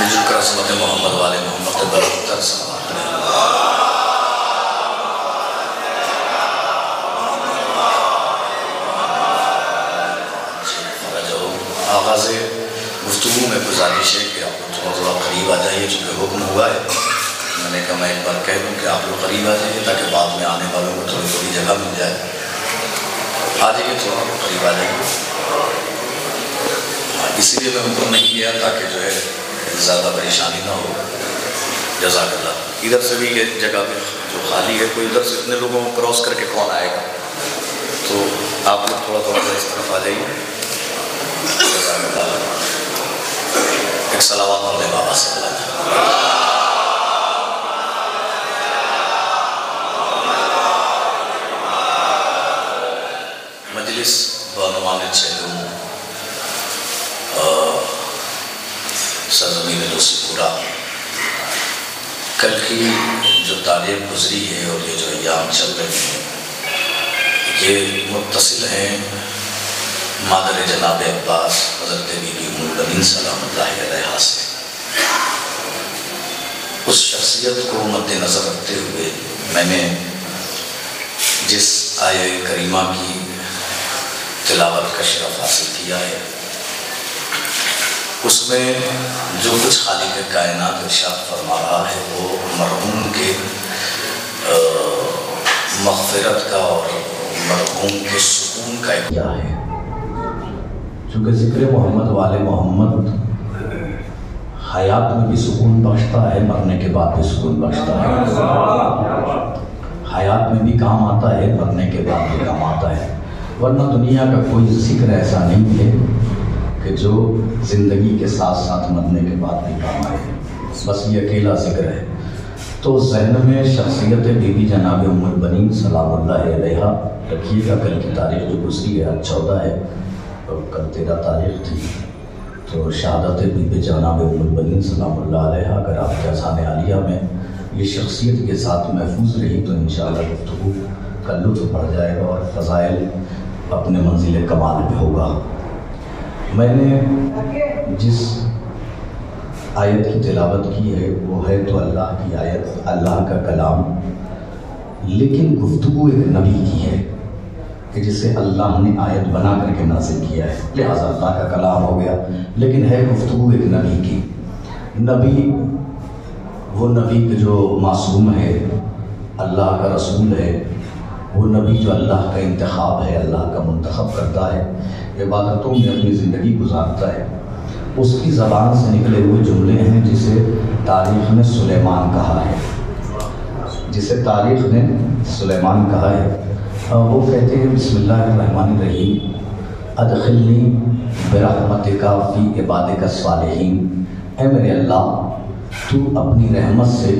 मिलजुल असमत मोहम्मद वाले मोहम्मद बरतर आगाज़ गुफ्तगू में गुजारिश है कि आप लोग थोड़ा करीब आ जाइए, चूँकि हुक्म हुआ है। मैंने कहा मैं एक बार कह दूँ कि आप लोग करीब आ जाइए ताकि बाद में आने वालों को थोड़ी थोड़ी जगह मिल जाए। आ जाइए, थोड़ा करीब आ जाइए। इसीलिए मैं हुक्म नहीं किया ताकि जो है ज़्यादा परेशानी ना हो। जज़ाकल्लाह। इधर से भी ये जगह भी जो खाली है, कोई इधर से इतने लोगों को क्रॉस करके कौन आएगा, तो आप लोग थोड़ा थोड़ा सा इस तरफ आ जाइए। एक सलावत पढ़ ले बाबा से। मजलिस बनवाने चलूँ सरजमीन लुस्फुरा। कल की जो तारीख गुजरी है और ये जो अय्याम चल रहे हैं, ये मुत्तसिल हैं मादर जनाब अब्बास हज़रत बीबी उम्मुल बनीन सलामुल्लाहि अलैहा से। उस शख्सियत को मद्देनज़र रखते हुए मैंने जिस आये करीमा की तिलावत का शरफ हासिल किया है, उसमें जो कुछ खालिक़ कायनात इरशाद फरमा रहा है वो मरहूम के मग़फ़िरत का और मरहूम के सुकून का क्या है। चूँकि ज़िक्र मोहम्मद वाले मोहम्मद हयात में भी सुकून बख्शता है, मरने के बाद भी सुकून बख्शता है। हयात में भी काम आता है, मरने के बाद भी काम आता है। वरना दुनिया का कोई जिक्र ऐसा नहीं है कि जो ज़िंदगी के साथ साथ मरने के बाद भी काम आए। बस ये अकेला जिक्र है। तो ज़हन में शख्सियत बीबी जनाब उम्मुल बनीन सलामुल्लाहि अलैहा रखिएगा। कल की तारीख जो गुजरी है 14 है और कल 13 तारीख थी। तो शहादत बीबी जनाब उम्मुल बनीन सलामुल्लाहि अलैहा अगर आपके अज़ान आलिया में ये शख्सियत के साथ महफूज रही तो इंशाअल्लाह गुफ्तगू का लुत्फ़ बढ़ जाएगा और फ़ज़ाइल अपने मंजिल कमाल पे होगा। मैंने जिस आयत की तिलावत की है वो है तो अल्लाह की आयत, अल्लाह का कलाम, लेकिन गुफ्तगू एक नबी की है कि जिसे अल्लाह ने आयत बना करके नाज़िल किया है, लिहाजा अल्लाह का कलाम हो गया। लेकिन है गुफ्तगू एक नबी की। नबी वो नबी के जो मासूम है, अल्लाह का रसूल है, वो नबी जो अल्लाह का इंतखाब है, अल्लाह का मुंतखब करता है, इबादतों में अपनी ज़िंदगी गुजारता है। उसकी ज़बान से निकले हुए जुमले हैं जिसे तारीख़ ने सुलेमान कहा है, जिसे तारीख़ ने सुलेमान कहा है। वो कहते हैं बिस्मिल्लाहिर्रहमानिर्रहीम, अदखिलनी बिरहमतिका फ़ी इबादिका सालिहीन। ऐ मेरे अल्लाह, तू अपनी रहमत से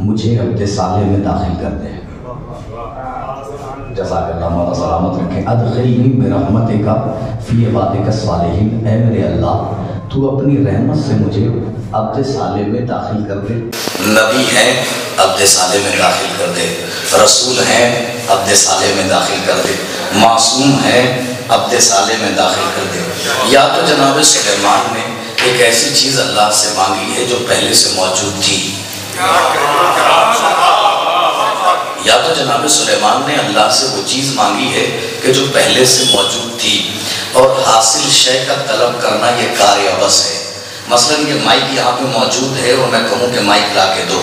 मुझे अब्दे साले में दाखिल कर दे। जज़ाकल्लाह, मौला सलामत रखें। अदखिलनी बिरहमतिका फ़ी इबादिका सालिहीन। ऐ मेरे अल्लाह, तू अपनी रहमत से मुझे अब्दे साले में दाखिल कर दे। नबी हैं, अब्दे साले में दाखिल कर दे। रसूल हैं, अब्दे साले में दाखिल कर दे। मासूम हैं, अब्दे साले में दाखिल कर दे। या तो जनाब सुलेमान ने एक ऐसी चीज़ अल्लाह से मांगी है जो पहले से मौजूद थी, या तो जनाब सुलेमान ने अल्लाह से वो चीज़ मांगी है कि जो पहले से मौजूद थी। और हासिल शय का तलब करना ये कार्य अबस है। मसलन ये माइक यहाँ पे मौजूद है और मैं कहूँ कि माइक ला के दो,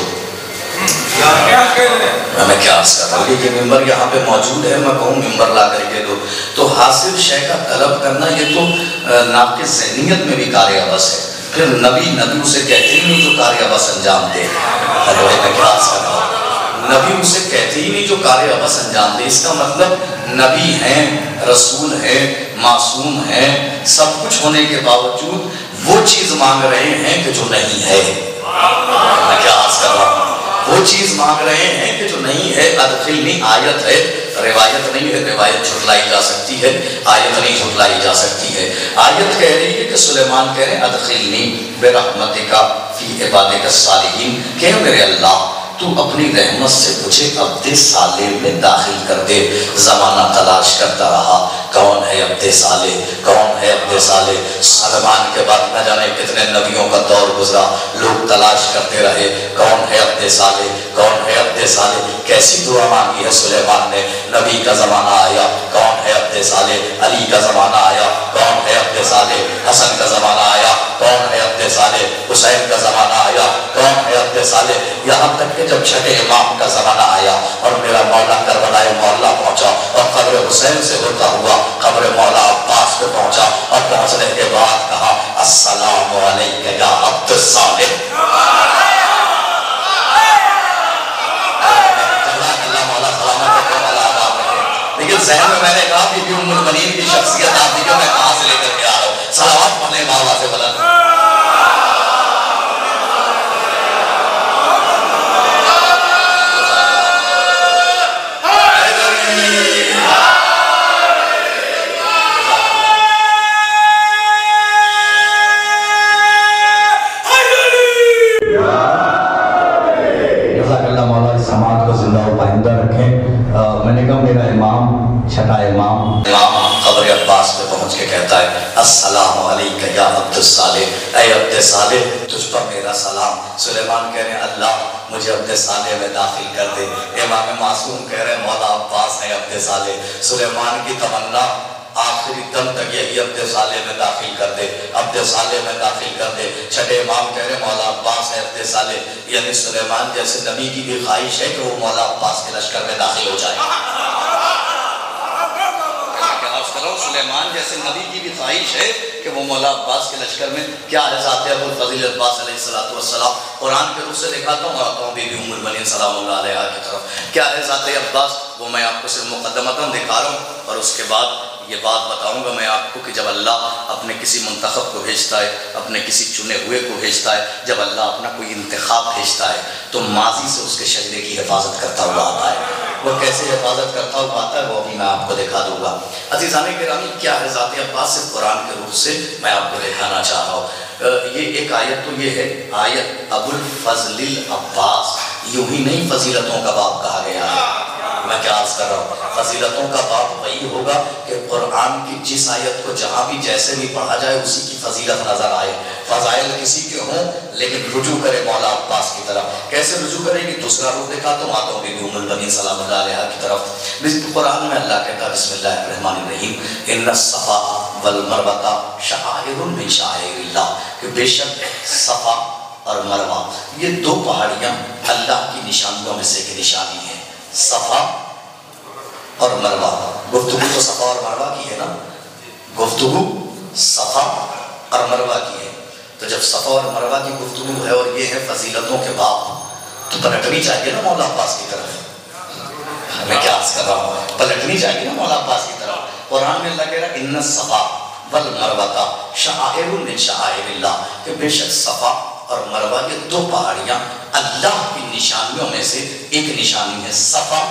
मैं क्या अर्ज कर रहा हूँ, ये मिंबर यहाँ पे मौजूद है, मैं कहूँ मिंबर ला करके दो। तो हासिल शय का तलब करना ये तो नाक़िस ज़हनियत में भी कार्य अबस है। फिर नबी उसे कहते ही नहीं जो कार्य अबस अंजाम दे। मैं क्या अर्ज कर रहा हूँ, नबी उसे कहते ही नहीं जो कार्य अबस अंजाम दे। इसका मतलब नबी हैं, रसूल हैं, मासूम हैं, सब कुछ होने के बावजूद वो चीज़ मांग रहे हैं कि जो नहीं है। मैं क्या अर्ज कर रहा हूँ, वो चीज़ मांग रहे हैं कि जो नहीं है। अदखिलनी आयत है, रिवायत नहीं है। रिवायत झुटलाई जा सकती है, आयत नहीं झुटलाई जा सकती है। आयत कह रही है कि सुलेमान कह रहे हैं अदखिलनी बिरहमतिका फ़ी इबादिका सालिहीन, कि मेरे अल्लाह तू अपनी रहमत से मुझे अब्दे साले में दाखिल कर दे। ज़माना तलाश करता रहा, कौन है अब्दे साले, कौन है अब्दे साले। सलमान के बाद न जाने कितने नबियों का दौर गुजरा, लोग तलाश करते रहे कौन है अब्दे साले, कौन है अब्दे साले। कैसी दुआ मांगी है सुलेमान ने। नबी का ज़माना आया, कौन है अब्दे साले। अली का ज़माना आया, कौन है अब्दे साले। हसन का ज़माना आया, कौन है अब्दे साले। हुसैन का ज़माना आया, कौन है अब्दे साले। यहाँ तक कि जब छठे इमाम का ज़माना आया और मेरा मौला करबलाए मौला पहुँचा और कब्र हुसैन से होता हुआ कब्र मौला अब्बास पे पहुँचा और पहुँचने के बाद कहा अस्सलामु अलैका या अब्दे साले। लेकिन ज़हन में मैंने कहा बीबी उम्मुल बनीन की शख्सियत आप देखो मैं कहाँ से लेकर के आ रहा हूँ। सलावत पढ़ने मौला से बुलंद। मैंने कहा मेरा इमाम छठा इमाम कब्र अब्बास पे पहुंच के कहता है अस्सलामु अलैका या अब्दे साले, ऐ अब्दे साले तुझ पर मेरा सलाम। सुलेमान कह रहे हैं अल्लाह मुझे अब्दे साले में दाखिल कर दे। इमाम मासूम कह रहे हैं मौला अब्बास है अब्दे साले। सुलेमान की तमन्ना आखिरी दम तक यही अब्दे साले में दाखिल कर दे, अब्दे साले में दाखिल कर दे। छठे इमाम कह रहे मौला अब्बास है अब्दे साले। यानी सुलेमान जैसे नबी की भी ख्वाहिश है कि वो मौला अब्बास के लश्कर में दाखिल हो जाए। सुलेमान जैसे नबी की भी ख्वाहिश है कि वो मौला अब्बास के लश्कर में। क्या है ज़ात अबुल फज़ील अब्बास अलैहिस्सलातु वस्सलाम। कुरान के रूप से दिखाता हूँ, आता हूँ बीबी उम्मुल बनीन सलामुल्लाह अलैहा की तरफ। क्या है ज़ात अब्बास वो मैं आपको सिर्फ मुक़द्दमतन दिखा रहा हूँ और उसके बाद ये बात बताऊंगा मैं आपको कि जब अल्लाह अपने किसी मुंतखब को भेजता है, अपने किसी चुने हुए को भेजता है, जब अल्लाह अपना कोई इंतखाब भेजता है तो माजी से उसके शरीरे की हिफाजत करता हुआ आता है। वो कैसे हिफाजत करता हुआ आता है वो अभी मैं आपको दिखा दूंगा। अज़ीज़ाने गिरामी क्या है ज़ात अब्बास सिर्फ कुरान के रूप से मैं आपको दिखाना चाह रहा हूँ। ये एक आयत तो ये है आयत अबुल फज़लिल अब्बास, यूं ही नहीं फजीलतों का बाप कहा गया है। मैं क्या अर्ज कर रहा हूँ, फजीलतों का बाप वही होगा कि कुरान की जिस आयत को जहाँ भी जैसे भी पढ़ा जाए उसी की फजीलत नजर आए। फजाइल किसी के हों लेकिन रुजू करे मौला अब्बास की तरफ। कैसे रुजू करेगी दूसरा रूप दिखाता हूँ, आता हूँ बीबी उम्मुल बनीन सलामुल्लाह अलैहा की तरफ। कुरान में अल्लाह कहता है बिस्मिल्लाहिर्रहमानिर्रहीम इन्नस्सफ़ा वल मरवता शआइरुन मिन शआइरिल्लाह, कि बेशक सफ़ा और मरवा ये दो पहाड़ियाँ अल्लाह की निशानियों में से एक निशानी है। सफ़ा और मरवा, गुफ्तगू तो सफ़ा और मरवा की है ना, गुफ्तगू सफ़ा और मरवा की है। तो जब सफ़ा और मरवा की गुफ्तगू है और ये है फजीलतों के बाप, तो पलटनी चाहिए ना मौला अब्बास की तरफ। मैं क्या अर्ज कर रहा हूँ, पलटनी चाहिए ना मौला अब्बास की तरफ। कुरान में अल्लाह कह रहा है इन्ना सफ़ा वल मरवता शआइरुन मिन शआइरिल्लाह, कि बेशक सफ़ा और मरवा ये दो पहाड़ियाँ अल्लाह की निशानियों में से एक निशानी है, सफ़ा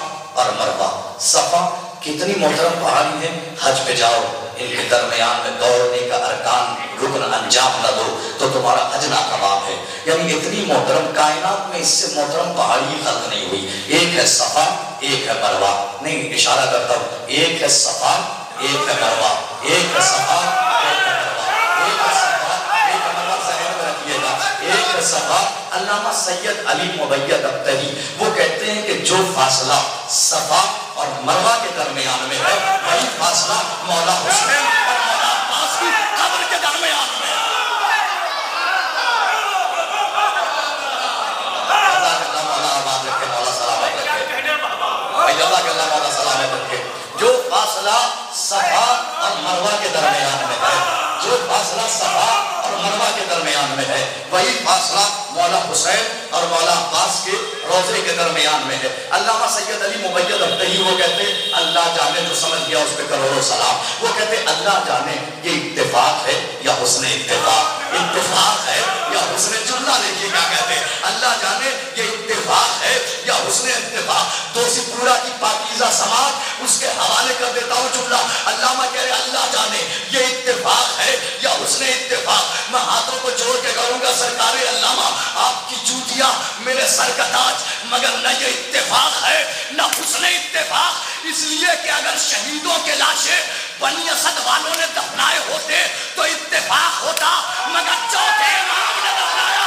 और मरवा। सफ़ा कितनी मोहतरम पहाड़ी है, हज पे जाओ इनके दरमियान में दौड़ने का अरकान रुकन अंजाम न दो तो तुम्हारा हज नाकाम है। यानी इतनी मोहतरम कायनात में इससे मोहतरम पहाड़ी खल्क नहीं हुई। एक है सफ़ा एक है मरवा, नहीं इशारा करता हूँ, एक है सफ़ा एक है मरवा, एक है सफ़ा एक है मरवा, एक है सफ़ा एक है मरवा। ज़हन में रखिएगा, एक है सफ़ा। अल्लामा सैयद अली मुबैयद अब्तही वो कहते हैं कि जो फासला सफ़ा और मरवा के दरमियान में है वही फासला मौला हुसैन और मौला अब्बास की कब्र के दरमियान में है। मौला सलामत रखे। जो फासला सफ़ा और मरवा के दरमियान में है, जो फासला सफ़ा और मरवा के दरमियान में है वही फासला मौला हुसैन और मौला अब्बास के रोज़े के दरमियान में है। अल्लामा सैयद अली मुबैयद अब्तही वो कहते अल्लाह जाने जो समझ गया उस पर करोड़ों सलाम। वो कहते अल्लाह जाने ये इत्तेफाक है या हुस्ने इत्तेफाक, इत्तेफाक है या हुस्ने। जुमला देखिए क्या कहते अल्लाह जाने ये इत्तेफाक है या हुस्ने इत्तेफाक। दोषीपुरा की पाकीज़ा समात उसके हवाले कर देता हूँ जुमला। अल्लामा कह रहे अल्लाह जाने ये इत्तेफाक है या हुस्ने इत्तेफाक। मैं हाथों को जोड़ के कहूँगा सरकारे अल्लामा आपकी जूतियाँ मेरे सर का ताज, मगर न ये इत्तेफाक है न हुस्ने इत्तेफाक। इसलिए कि अगर शहीदों के लाशें बनी असद वालों ने दफनाए होते तो इत्तेफाक होता, मगर चौथे इमाम ने दफनाया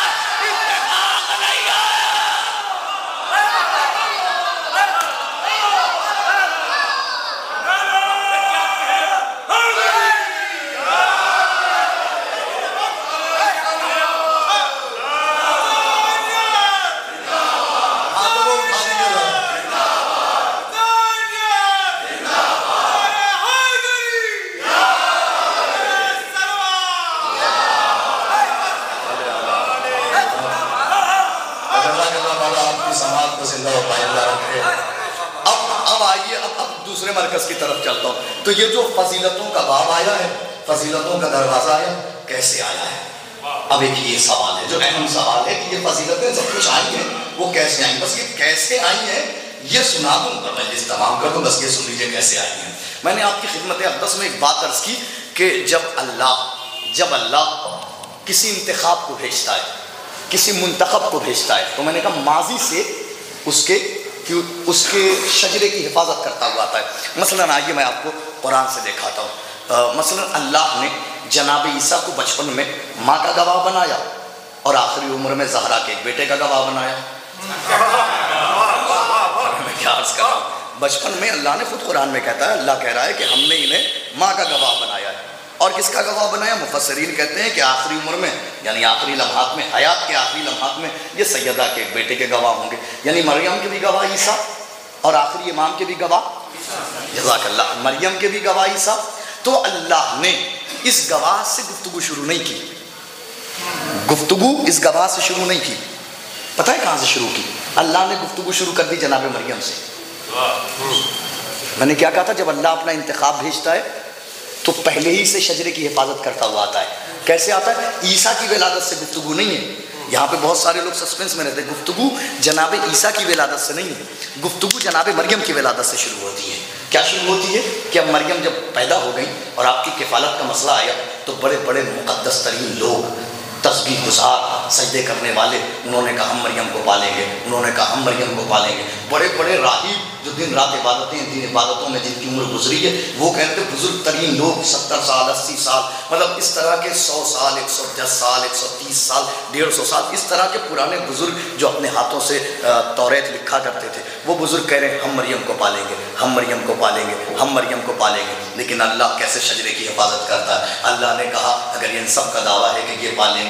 आपकी समाज को जिंदा व पाइंदा रखे। अब आइए, अब दूसरे मरकज की तरफ चलता हूँ। तो ये जो फजीलतों का बाब आया है, फजीलतों का दरवाजा आया, कैसे आया है? अब एक ये सवाल है जो अहम सवाल है कि ये फजीलतें सब कुछ आई हैं, वो कैसे आई? बस ये कैसे आई हैं ये सुना दूं पर मजलिस तमाम कर दूं, बस ये सुन लीजिए कैसे आई हैं। मैंने आपकी खिदमत अक़दस में एक बात अर्ज की कि जब अल्लाह किसी इंतखाब को भेजता है, किसी मुंतखब को भेजता है, तो मैंने कहा माजी से उसके शजरे की हिफाजत करता हुआ आता है। मसलन आइए मैं आपको कुरान से दिखाता हूँ। मसलन अल्लाह ने जनाब ईसा को बचपन में माँ का गवाह बनाया और आखिरी उम्र में ज़हरा के एक बेटे का गवाह बनाया। मैं क्या अर्ज़ कर रहा हूँ, बचपन में अल्लाह ने खुद कुरान में कहता है, अल्लाह कह रहा है कि हमने इन्हें माँ का गवाह बनाया है। और किसका गवाह बनाया? मुफस्सिरीन कहते हैं कि आखिरी उम्र में, यानी आखिरी लम्हात में, हयात के आखिरी लम्हात में ये सैयदा के एक बेटे के गवाह होंगे। यानी मरियम के भी गवाह ईसा और आखिरी इमाम के भी गवाह, जज़ाकल्लाह, मरियम के भी गवाह ईसा। तो अल्लाह ने इस गवाह से गुफ्तगू शुरू नहीं की, गुफ्तगू इस गवाह से शुरू नहीं की। पता है कहाँ से शुरू की? अल्लाह ने गुफ्तगू शुरू कर दी जनाब मरियम से। मैंने क्या कहा था, जब अल्लाह अपना इंतखाब भेजता है तो पहले ही से शजरे की हिफाजत करता हुआ आता है। कैसे आता है? ईसा की विलादत से गुफ्तगू नहीं है। यहाँ पे बहुत सारे लोग सस्पेंस में रहते हैं। गुफ्तगू जनाब ईसा की विलादत से नहीं है, गुफ्तगू जनाब मरियम की विलादत से शुरू होती है। क्या शुरू होती है कि अब मरियम जब पैदा हो गई और आपकी किफ़ालत का मसला आया, तो बड़े बड़े मुक़द्दस तरीन लोग, तस्बीह गुज़ार, सजदे करने वाले, उन्होंने कहा हम मरियम को पालेंगे, उन्होंने कहा हम मरियम को पालेंगे। बड़े बड़े राहिब जो दिन रात दिन इबादतों में जिनकी उम्र गुजरी है, वो कहते बुजुर्ग तरीन लोग 70 साल 80 साल, मतलब इस तरह के 100 साल 110 साल 130 साल 150 साल, इस तरह के पुराने बुजुर्ग जो अपने हाथों से तौरेत लिखा करते थे, वो बुजुर्ग कह रहे हैं हम मरियम को पालेंगे, हम मरियम को पालेंगे, हम मरियम को पालेंगे। लेकिन अल्लाह कैसे शजरे की हिफाजत करता है? अल्लाह ने कहा अगर इन सब का दावा है कि ये पालेंगे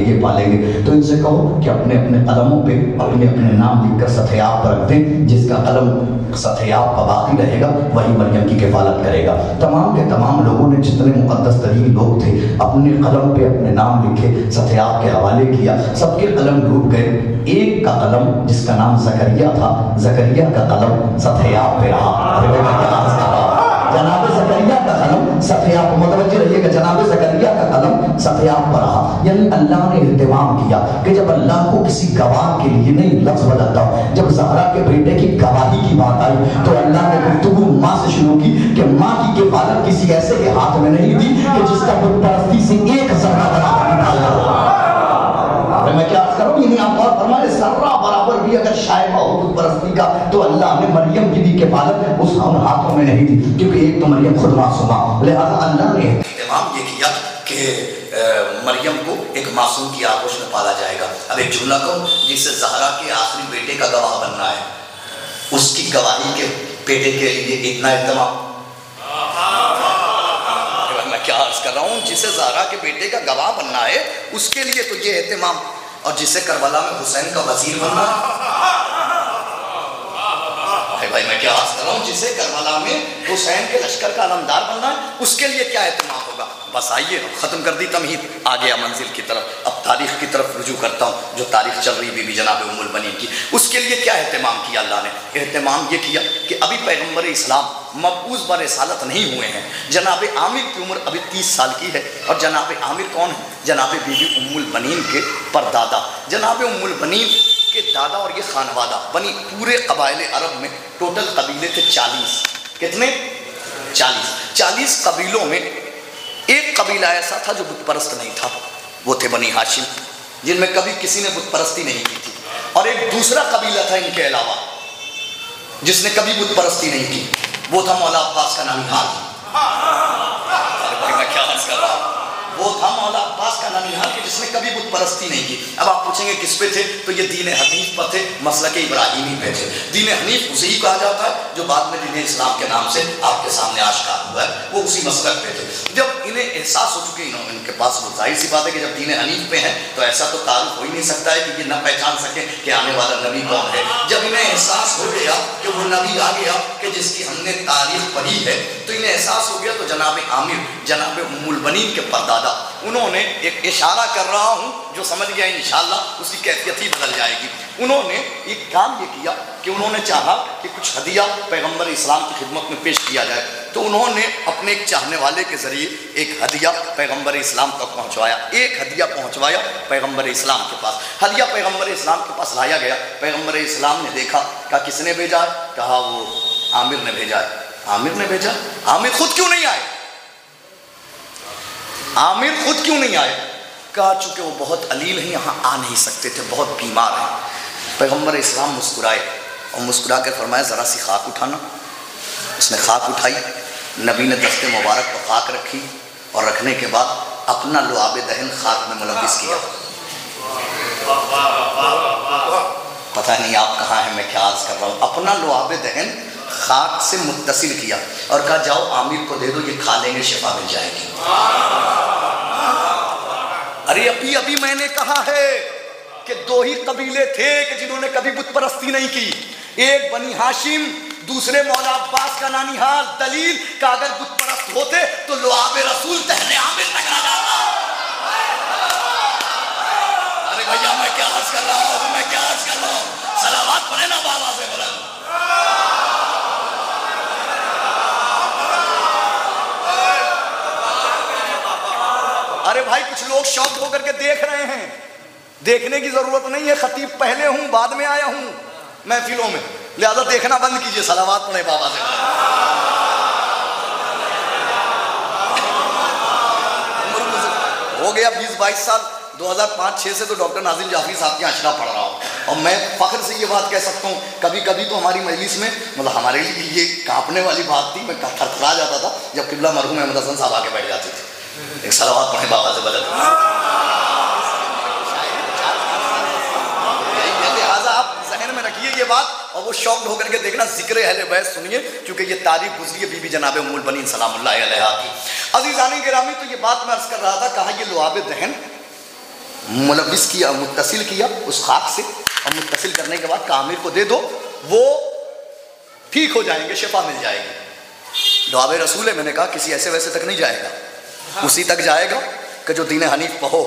ये पालेंगे, तो इनसे कहो कि अपने अपने कलमों पे अपने अपने नाम लिखकर सतयाब पर रख दें। जिसका कलम सतयाब पर बाकी रहेगा वही मरियम की किफालत करेगा। तमाम के तमाम लोगों ने, जितने मुक़द्दस तरीन लोग थे, अपने कलम पे अपने नाम लिखे, सतयाब के हवाले किया। सबके कलम डूब गए। एक का कलम जिसका नाम ज़करिया था, ज़करिया का कलम सतयाब पे रहा। जनाब ज़करिया का कलम सतयाब, मुतवज्जिह रहिएगा, जनाब ज़करिया का कलम सतयाब पर रहा। यानी अल्लाह ने इल्तिमाम किया कि जब अल्लाह को किसी गवाह के लिए, नहीं लफ्ज़ बदलता हूँ, जब ज़हरा के बेटे की गवाही की बात आई तो अल्लाह ने गुफ्तगू माँ से शुरू की कि माँ की किफालत किसी ऐसे के हाथ में नहीं दी कि जिसका बुत परस्ती से एक ज़र्रा बराबर निकाला हो। मैं क्या अर्ज़ करूँ, यही आप और फरमाए ज़र्रा बराबर भी अगर शायबा हो बुत परस्ती का, तो अल्लाह ने मरियम की भी किफालत उस हाथों में नहीं दी, क्योंकि एक तो मरियम खुद मासूमा, लिहाजा अल्लाह ने इमाम ये किया कि मरियम को एक मासूम की आगोश में पाला जाएगा। अब एक जुमला कहूँ, जिसे ज़हरा के आखिरी बेटे का गवाह बनना है, उसकी गवाही के बेटे के लिए इतना एहतमाम। मैं क्या अर्ज़ कर रहा हूँ, जिसे ज़हरा के बेटे का गवाह बनना है उसके लिए तो ये एहतमाम, और जिसे करबला में हुसैन का वजीर बनना है, भाई मैं क्या अर्ज़ कर रहा हूँ, जिसे करबला में हुसैन के लश्कर का अलमदार बनना है उसके लिए क्या एहतमाम होगा। बस आइए, ख़त्म कर दी तमहीद, आ गया मंजिल की तरफ। अब तारीख़ की तरफ रुजू करता हूँ, जो तारीख़ चल रही बीबी जनाब उम्मुल बनीन की, उसके लिए क्या एहतमाम किया अल्लाह ने? एहतमाम ये किया कि अभी पैगम्बर इस्लाम मबऊस बर रिसालत नहीं हुए हैं। जनाब आमिर की उम्र अभी 30 साल की है, और जनाब आमिर कौन है? जनाब बीबी उम्मुल बनीन के परदादा, जनाब उम्मुल बनीन के दादा, और ये खानवादा बनी पूरे कबाइल अरब में टोटल कबीले थे 40। कितने? 40 कबीलों में एक कबीला ऐसा था जो बुत परस्त नहीं था, वो थे बनी हाशिम, जिनमें कभी किसी ने बुत परस्ती नहीं की थी। और एक दूसरा कबीला था इनके अलावा जिसने कभी बुत परस्ती नहीं की, वो था मौला अब्बास का नानिहाल। मैं क्या अर्ज़ कर रहा हूँ, वो था मौला अब्बास का नानिहाल कि जिसने कभी बुत परस्ती नहीं की। अब आप पूछेंगे किस पे थे, तो ये दीन हनीफ पर थे, मसलक इब्राहिमी पे थे। दीन हनीफ उसे ही कहा जाता है जो बाद में दीन इस्लाम के नाम से आपके सामने आश्कार हुआ है, वो उसी मसलक पे थे। जब इन्हें एहसास हो चुके, इनके पास वो जाहिर सी बात है कि जब दीन हनीफ पे हैं तो ऐसा तो तारुफ हो ही नहीं सकता है कि ये न पहचान सके कि आने वाला नबी कौन है। जब इन्हें एहसास हो गया कि वो नबी आ गया कि जिसकी हमने तारीख पढ़ी है, तो इन्हें एहसास हो गया, तो जनाब आमिर, जनाब उम्मुल बनीन के परदादा उन्होंने एक इशारा कर रहा हूँ, जो समझ गया इंशाअल्लाह उसकी कैफियत ही बदल जाएगी। उन्होंने एक काम ये किया कि उन्होंने चाहा कि कुछ हदिया पैगम्बर इस्लाम की खिदमत में पेश किया जाए, तो उन्होंने अपने एक चाहने वाले के ज़रिए एक हदिया पैगम्बर इस्लाम तक पहुँचवाया। एक हदिया पहुँचवाया पैगम्बर इस्लाम के पास। हदिया पैगम्बर इस्लाम के पास लाया गया। पैगम्बर इस्लाम ने देखा, कहा किसने भेजा है? कहा वो आमिर ने भेजा है। आमिर ने भेजा? आमिर खुद क्यों नहीं आए? आमिर खुद क्यों नहीं आए? कहा चूँकि वो बहुत अलील हैं, यहाँ आ नहीं सकते थे, बहुत बीमार हैं। पैगम्बर इस्लाम मुस्कुराए और मुस्कुरा कर फरमाया ज़रा सी खाक उठाना। उसने खाक उठाई, नबी ने दस्ते मुबारक पर खाक रखी और रखने के बाद अपना लुआब दहन खाक में मुलव्विस किया। पता नहीं आप कहाँ हैं, मैं क्या अर्ज़ कर रहा हूँ। अपना लुआब दहन खाक से मुत्तसिल किया और कहा जाओ आमिर को दे दो, ये खा लेंगे, शिफा मिल जाएगी। अरे अभी अभी मैंने कहा है कि दो ही कबीले थे कि जिन्होंने कभी बुत परस्ती नहीं की। एक बनी हाशिम, दूसरे मौला अब्बास का नानीहाल दलील का अगर बुत परस्त होते तो लुआब रसूल तहने आमिर तक आ जाता। अरे भैया मैं क्या अर्ज कर रहा हूँ, मैं क्या अर्ज कर रहा हूँ। सलावत पढ़े ना बाबा से बोला। अरे भाई कुछ लोग शौक होकर के देख रहे हैं, देखने की जरूरत नहीं है। खतीब पहले हूं, बाद में आया हूं महफिलों में, लिहाजा देखना बंद कीजिए। सलावत पढ़े बाबा से। हो गया 20-22 साल, 2005-6 से तो डॉक्टर नाजिल जाफरी साहब के अशरा पढ़ रहा हूँ और मैं फख्र से ये बात कह सकता हूँ, कभी कभी तो हमारी मजलिस में मतलब हमारे लिए ये कांपने वाली बात थी, मैं थरथरा जाता था जब किबला मरहूम अहमद हसन साहब आके बैठ जाते थे। एक सलावत पढ़े बाबा से बदल। लिहाजा आप जहन में रखिए ये बात और वो शौक होकर के देखना। जिक्र अहले बैत सुनिए क्योंकि ये तारीफ गुजरी है बीबी जनाब उम्मुल बनीन सलामुल्लाह अलैहा की। अज़ीज़ान गिरामी, तो ये बात मैं अर्ज़ कर रहा था, कहा ये लुआब दहन मुलव्विस किया, मुत्तसिल किया उस खाक से, और मुत्तसिल करने के बाद कामिर को दे दो, वो ठीक हो जाएंगे, शिफा मिल जाएगी। लुआब रसूल है, मैंने कहा किसी ऐसे वैसे तक नहीं जाएगा, उसी तक जाएगा कि जो दीन हनीफ पहो,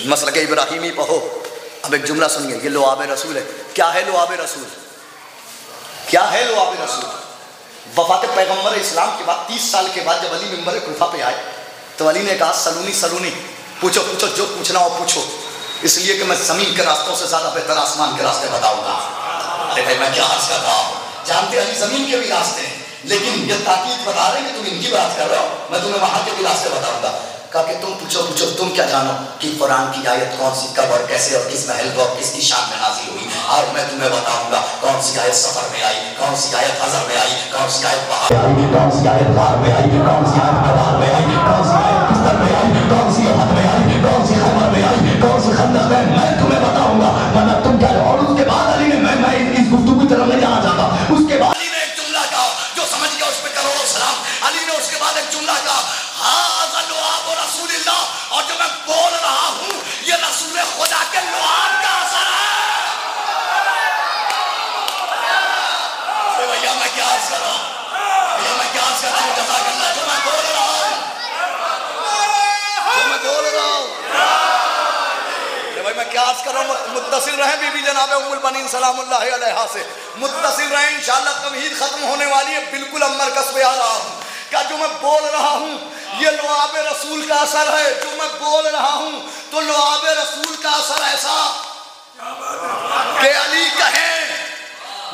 मसलक इब्राहिमी पहो। अब एक जुमला सुनिए, ये लुआब रसूल है। क्या है लुआब रसूल? क्या है लुआब रसूल? वफात पैगम्बर इस्लाम के बाद 30 साल के बाद जब अली मिंबर कुफा पे आए तो अली ने कहा सलूनी सलूनी, पूछो पूछो जो पूछना हो पूछो, इसलिए कि मैं ज़मीन के रास्तों से ज़्यादा बेहतर आसमान के रास्ते बताऊंगा। अरे भाई मैं क्या अर्ज कर रहा हूँ, जानते अली ज़मीन के भी रास्ते हैं, लेकिन ये ताकीद बता रहे हैं कि तुम इनकी बात कर रहे हो, मैं तुम्हें वहां के भी रास्ते बताऊंगा। कहा कि तुम पूछो पूछो, तुम क्या जानो कि कुरान की आयत कौन सी, कब और कैसे और किस महल और किसकी शान में नाज़िल हुई, और मैं तुम्हें बताऊंगा कौन सी आयत सफर में आई, कौन सी आयत हज़र में आई, कौन सी आयत पहाड़ में आई, कौन सी आयत गार में आई, कौन सी आयत कबार में आई, कौन सी आयत बिस्तर में आई, कौन सी हद में आई, कौन सी खैबर में आई, कौन सी खंदक में, मैं तुम्हें बताऊंगा, वरना तुम क्या। और उसके बाद अली ने मैं इस गुफ्तगू की तरफ नहीं जाना चाहता, उसके बाद अली ने एक जुमला कहा, जो समझ गया उस पर करोड़ों सलाम। अली ने उसके बाद एक जुमला कहा, हाज़ा लुआब रसूलिल्लाह, और जो मैं बोल रहा हूँ ये रसूल खुदा के लुआब का असर है। भैया मैं क्या अर्ज कर रहा हूँ, भैया मैं क्या अर्ज कर रहा हूँ, जज़ाकल्लाह। जो मैं बोल रहा हूँ, जो मैं बोल रहा हूँ, भाई मैं क्या अर्ज कर रहा हूँ। मुत्तसिल रहें बीबी जनाब उम्मुल बनीन सलामुल्लाह अलैहा से, मुत्तसिल रहें, इंशाअल्लाह तमहीद खत्म होने वाली है, बिल्कुल अब मरकज़ पे आ रहा हूँ। क्या जो मैं बोल रहा हूँ ये लुआब रसूल का असर है? जो मैं बोल रहा हूँ तो लुआब रसूल का असर ऐसा कि अली कहें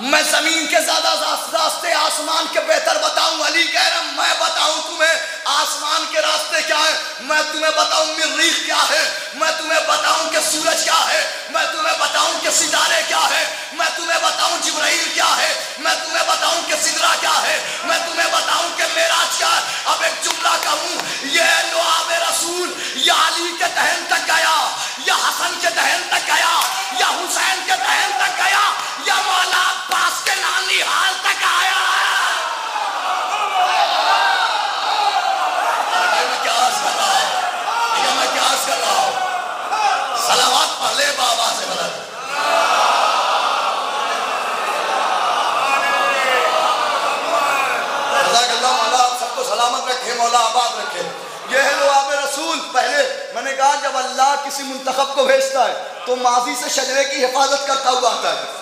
मैं जमीन के ज्यादा रास्ते आसमान के बेहतर बताऊं, अली कह रहे मैं बताऊं तुम्हें आसमान के रास्ते क्या है, मैं तुम्हें बताऊं मरीख क्या है, मैं तुम्हें बताऊं कि सूरज क्या है, मैं तुम्हें बताऊं कि सितारे क्या है, मैं तुम्हें बताऊं जिब्राइल क्या है, मैं तुम्हें बताऊं कि सिदरा क्या है, मैं तुम्हें बताऊं कि मेराज क्या है। अब एक जुमला कहूं, ये लुआब रसूल या अली के दहन तक गया, या हसन के दहन तक गया, या हुसैन के दहन तक गया, या मौला अब्बास के नानीहाल तक आया। मैं क्या अर्ज कर रहा हूं, मैं क्या अर्ज कर रहा हूं। सलावत पढ़ ले बाबा से बदल। सबको सलामत रखे, मौला आबाद रखे। ये है लुआब रसूल। पहले मैंने कहा जब अल्लाह किसी मुंतखब को भेजता है तो माजी से शजरे की हिफाजत करता हुआ आता है।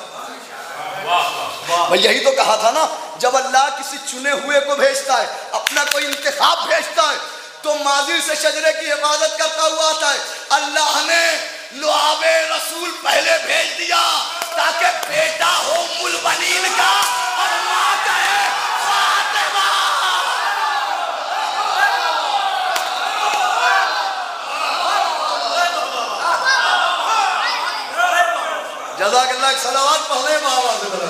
मैं यही तो कहा था ना, जब अल्लाह किसी चुने हुए को भेजता है, अपना कोई इंतखाब भेजता है, तो माजी से शजरे की हिफाजत करता हुआ आता है। अल्लाह ने लुआबे रसूल पहले भेज दिया ताकि बेटा हो उम्मुल बनीन का और मां कहे फातिमा। जज़ाकल्लाह, सलावत पढ़े आवाज़ से बोलो।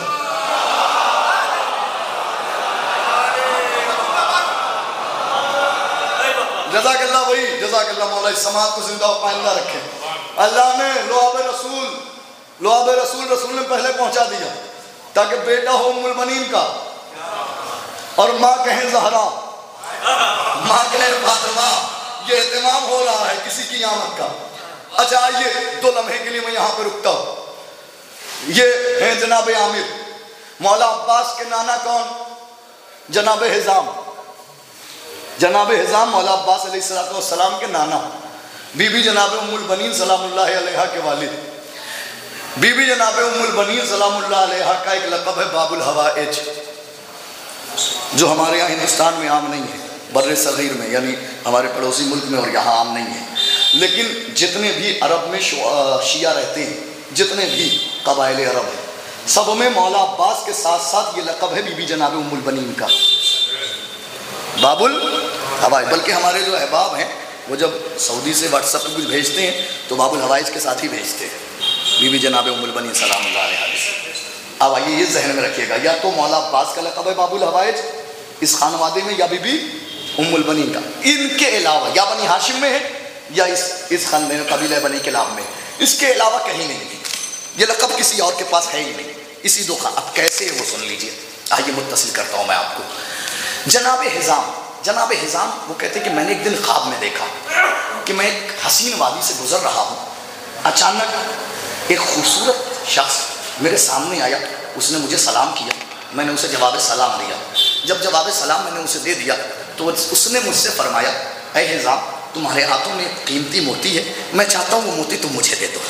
जज़ाकल्लाह भाई, जज़ाकल्लाह मौला, इस समाज को जिंदा और पाइंदा रखे। अल्लाह ने लुआब रसूल रसूल ने पहले पहुंचा दिया ताकि बेटा हो उम्मुल बनीन का और माँ कहें ज़हरा, माँ कहें फातिमा। ये एहतमाम हो रहा है किसी की आमद का। अच्छा आइए 2 लम्हे के लिए मैं यहाँ पे रुकता हूँ। ये हैं जनाब आमिर। मौला अब्बास के नाना कौन? जनाब हिज़ाम। जनाब हिज़ाम मौला अब्बास अलैहिस्सलाम के नाना। बीबी जनाब उम्मुल बनीन सलामुल्लाह अलैहा के वालिद। बीबी जनाब उम्मुल बनीन सलामुल्लाह अलैहा का एक लक़ब है बाबुल हवाइज, जो हमारे यहाँ हिंदुस्तान में आम नहीं है, बर्रे सगीर में यानी हमारे पड़ोसी मुल्क में और यहाँ आम नहीं है। लेकिन जितने भी अरब में शिया रहते हैं, जितने भी कबाइल अरब हैं, सब में मौला अब्बास के साथ साथ ये लक़ब है बीबी जनाब उम्मुल बनीन का, बाबुल हवाइज। बल्कि हमारे जो अहबाब हैं वो जब सऊदी से व्हाट्सएप पर कुछ भेजते हैं तो बाबुल हवाइज के साथ ही भेजते हैं, बीबी जनाब उम्मुल बनीन सलामुल्लाह अलैहा। अब आइए ये जहन में रखिएगा, या तो मौला अब्बास का लक़ब है बाबुल हवाइज इस खानवादे में, या बीबी उम्मुल बनीन का। इनके अलावा या बनी हाशिम में है या इस खानदान कबीला बनी किलाब में, इसके अलावा कहीं नहीं है। ये लक़ब किसी और के पास है ही नहीं, इसी 2 खान। अब कैसे है वो सुन लीजिए। आइए मुत्तसिल करता हूँ मैं आपको। जनाब हिज़ाम वो कहते हैं कि मैंने एक दिन ख्वाब में देखा कि मैं एक हसीन वादी से गुजर रहा हूँ। अचानक एक खूबसूरत शख्स मेरे सामने आया, उसने मुझे सलाम किया, मैंने उसे जवाब सलाम दिया। जब जवाब सलाम मैंने उसे दे दिया तो उसने मुझसे फरमाया, ऐ हिज़ाम तुम्हारे हाथों में कीमती मोती है, मैं चाहता हूँ वो मोती तुम मुझे दे दो।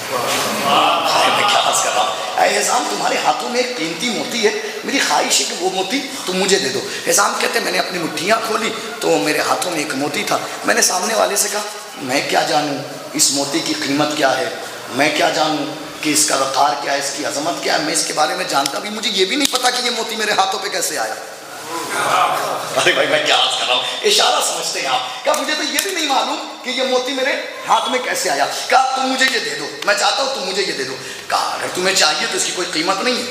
मैं क्या अर्ज़ कर रहा हूँ, ऐ हिज़ाम तुम्हारे हाथों में एक कीमती मोती है, मेरी ख्वाहिश है कि वो मोती तुम मुझे दे दो। हिज़ाम कहते मैंने अपनी मुट्ठियाँ खोली तो मेरे हाथों में एक मोती था। मैंने सामने वाले से कहा मैं क्या जानूँ इस मोती की कीमत क्या है, मैं क्या जानूँ कि इसका वक़ार क्या है, इसकी अज़मत क्या है, मैं इसके बारे में जानता भी, मुझे ये भी नहीं पता कि ये मोती मेरे हाथों पे कैसे आया। अरे भाई मैं क्या अर्ज़ कर रहा हूँ, इशारा समझते हैं आप। क्या मुझे तो ये भी नहीं मालूम कि ये मोती मेरे हाथ में कैसे आया। कहा तुम मुझे ये दे दो, मैं चाहता हूँ तुम मुझे ये दे दो। कहा अगर तुम्हें चाहिए तो इसकी कोई कीमत नहीं है,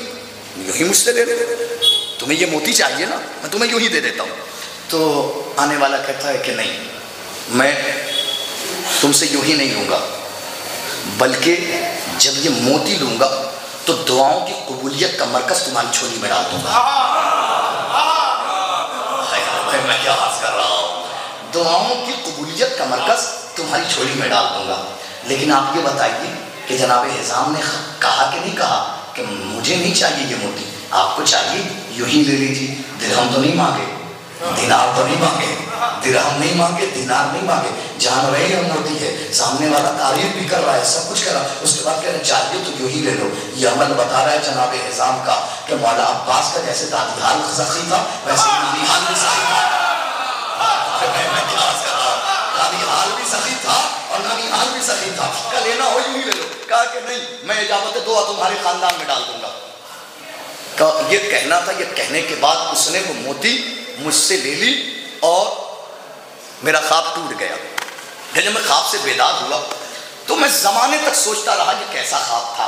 यूँ ही मुझसे दे दे, तुम्हें ये मोती चाहिए ना, मैं तुम्हें यूँ ही दे देता हूँ। तो आने वाला कहता है कि नहीं, मैं तुमसे यूँ ही नहीं लूँगा, बल्कि जब ये मोती लूँगा तो दुआओं की कबूलियत का मरकज़ तुम्हारी झोली में डाल दूँगा। मैं क्या अर्ज़ कर रहा हूँ, दुआओं की कबूलियत का मरकज़ तुम्हारी झोली में डाल दूँगा। लेकिन आप ये बताइए कि जनाब हिज़ाम ने कहा कि नहीं कहा कि मुझे नहीं चाहिए ये मोती, आपको चाहिए यूँ ही ले लीजिए, दिरहम तो नहीं मांगे, दिनार तो नहीं मांगे, दिरहम नहीं मांगे, दिनार नहीं मांगे, जान रहे हैं मोती है, सामने वाला तारीफ भी कर रहा है, सब कुछ कर रहा है, उसके बाद कह रहे चाहिए तो यूँ ही ले लो। ये अमल बता रहा है जनाब हिज़ाम का कि मौला अब्बास का जैसे दादीहाल सखी था वैसे नानीहाल भी सखी था। मैं क्या अर्ज़ कर रहा हूँ, दादीहाल भी सखी था और नानीहाल भी सखी था। क्या लेना हो यूँ ही ले लो। कहा कि नहीं, मैं इजाज़त दुआ तुम्हारे खानदान में डाल दूंगा। ये कहना था, ये कहने के बाद उसने वो मोती मुझसे ले ली और मेरा ख्वाब टूट गया। जब मैं ख्वाब से बेदार हुआ तो मैं ज़माने तक सोचता रहा ये कैसा ख्वाब था,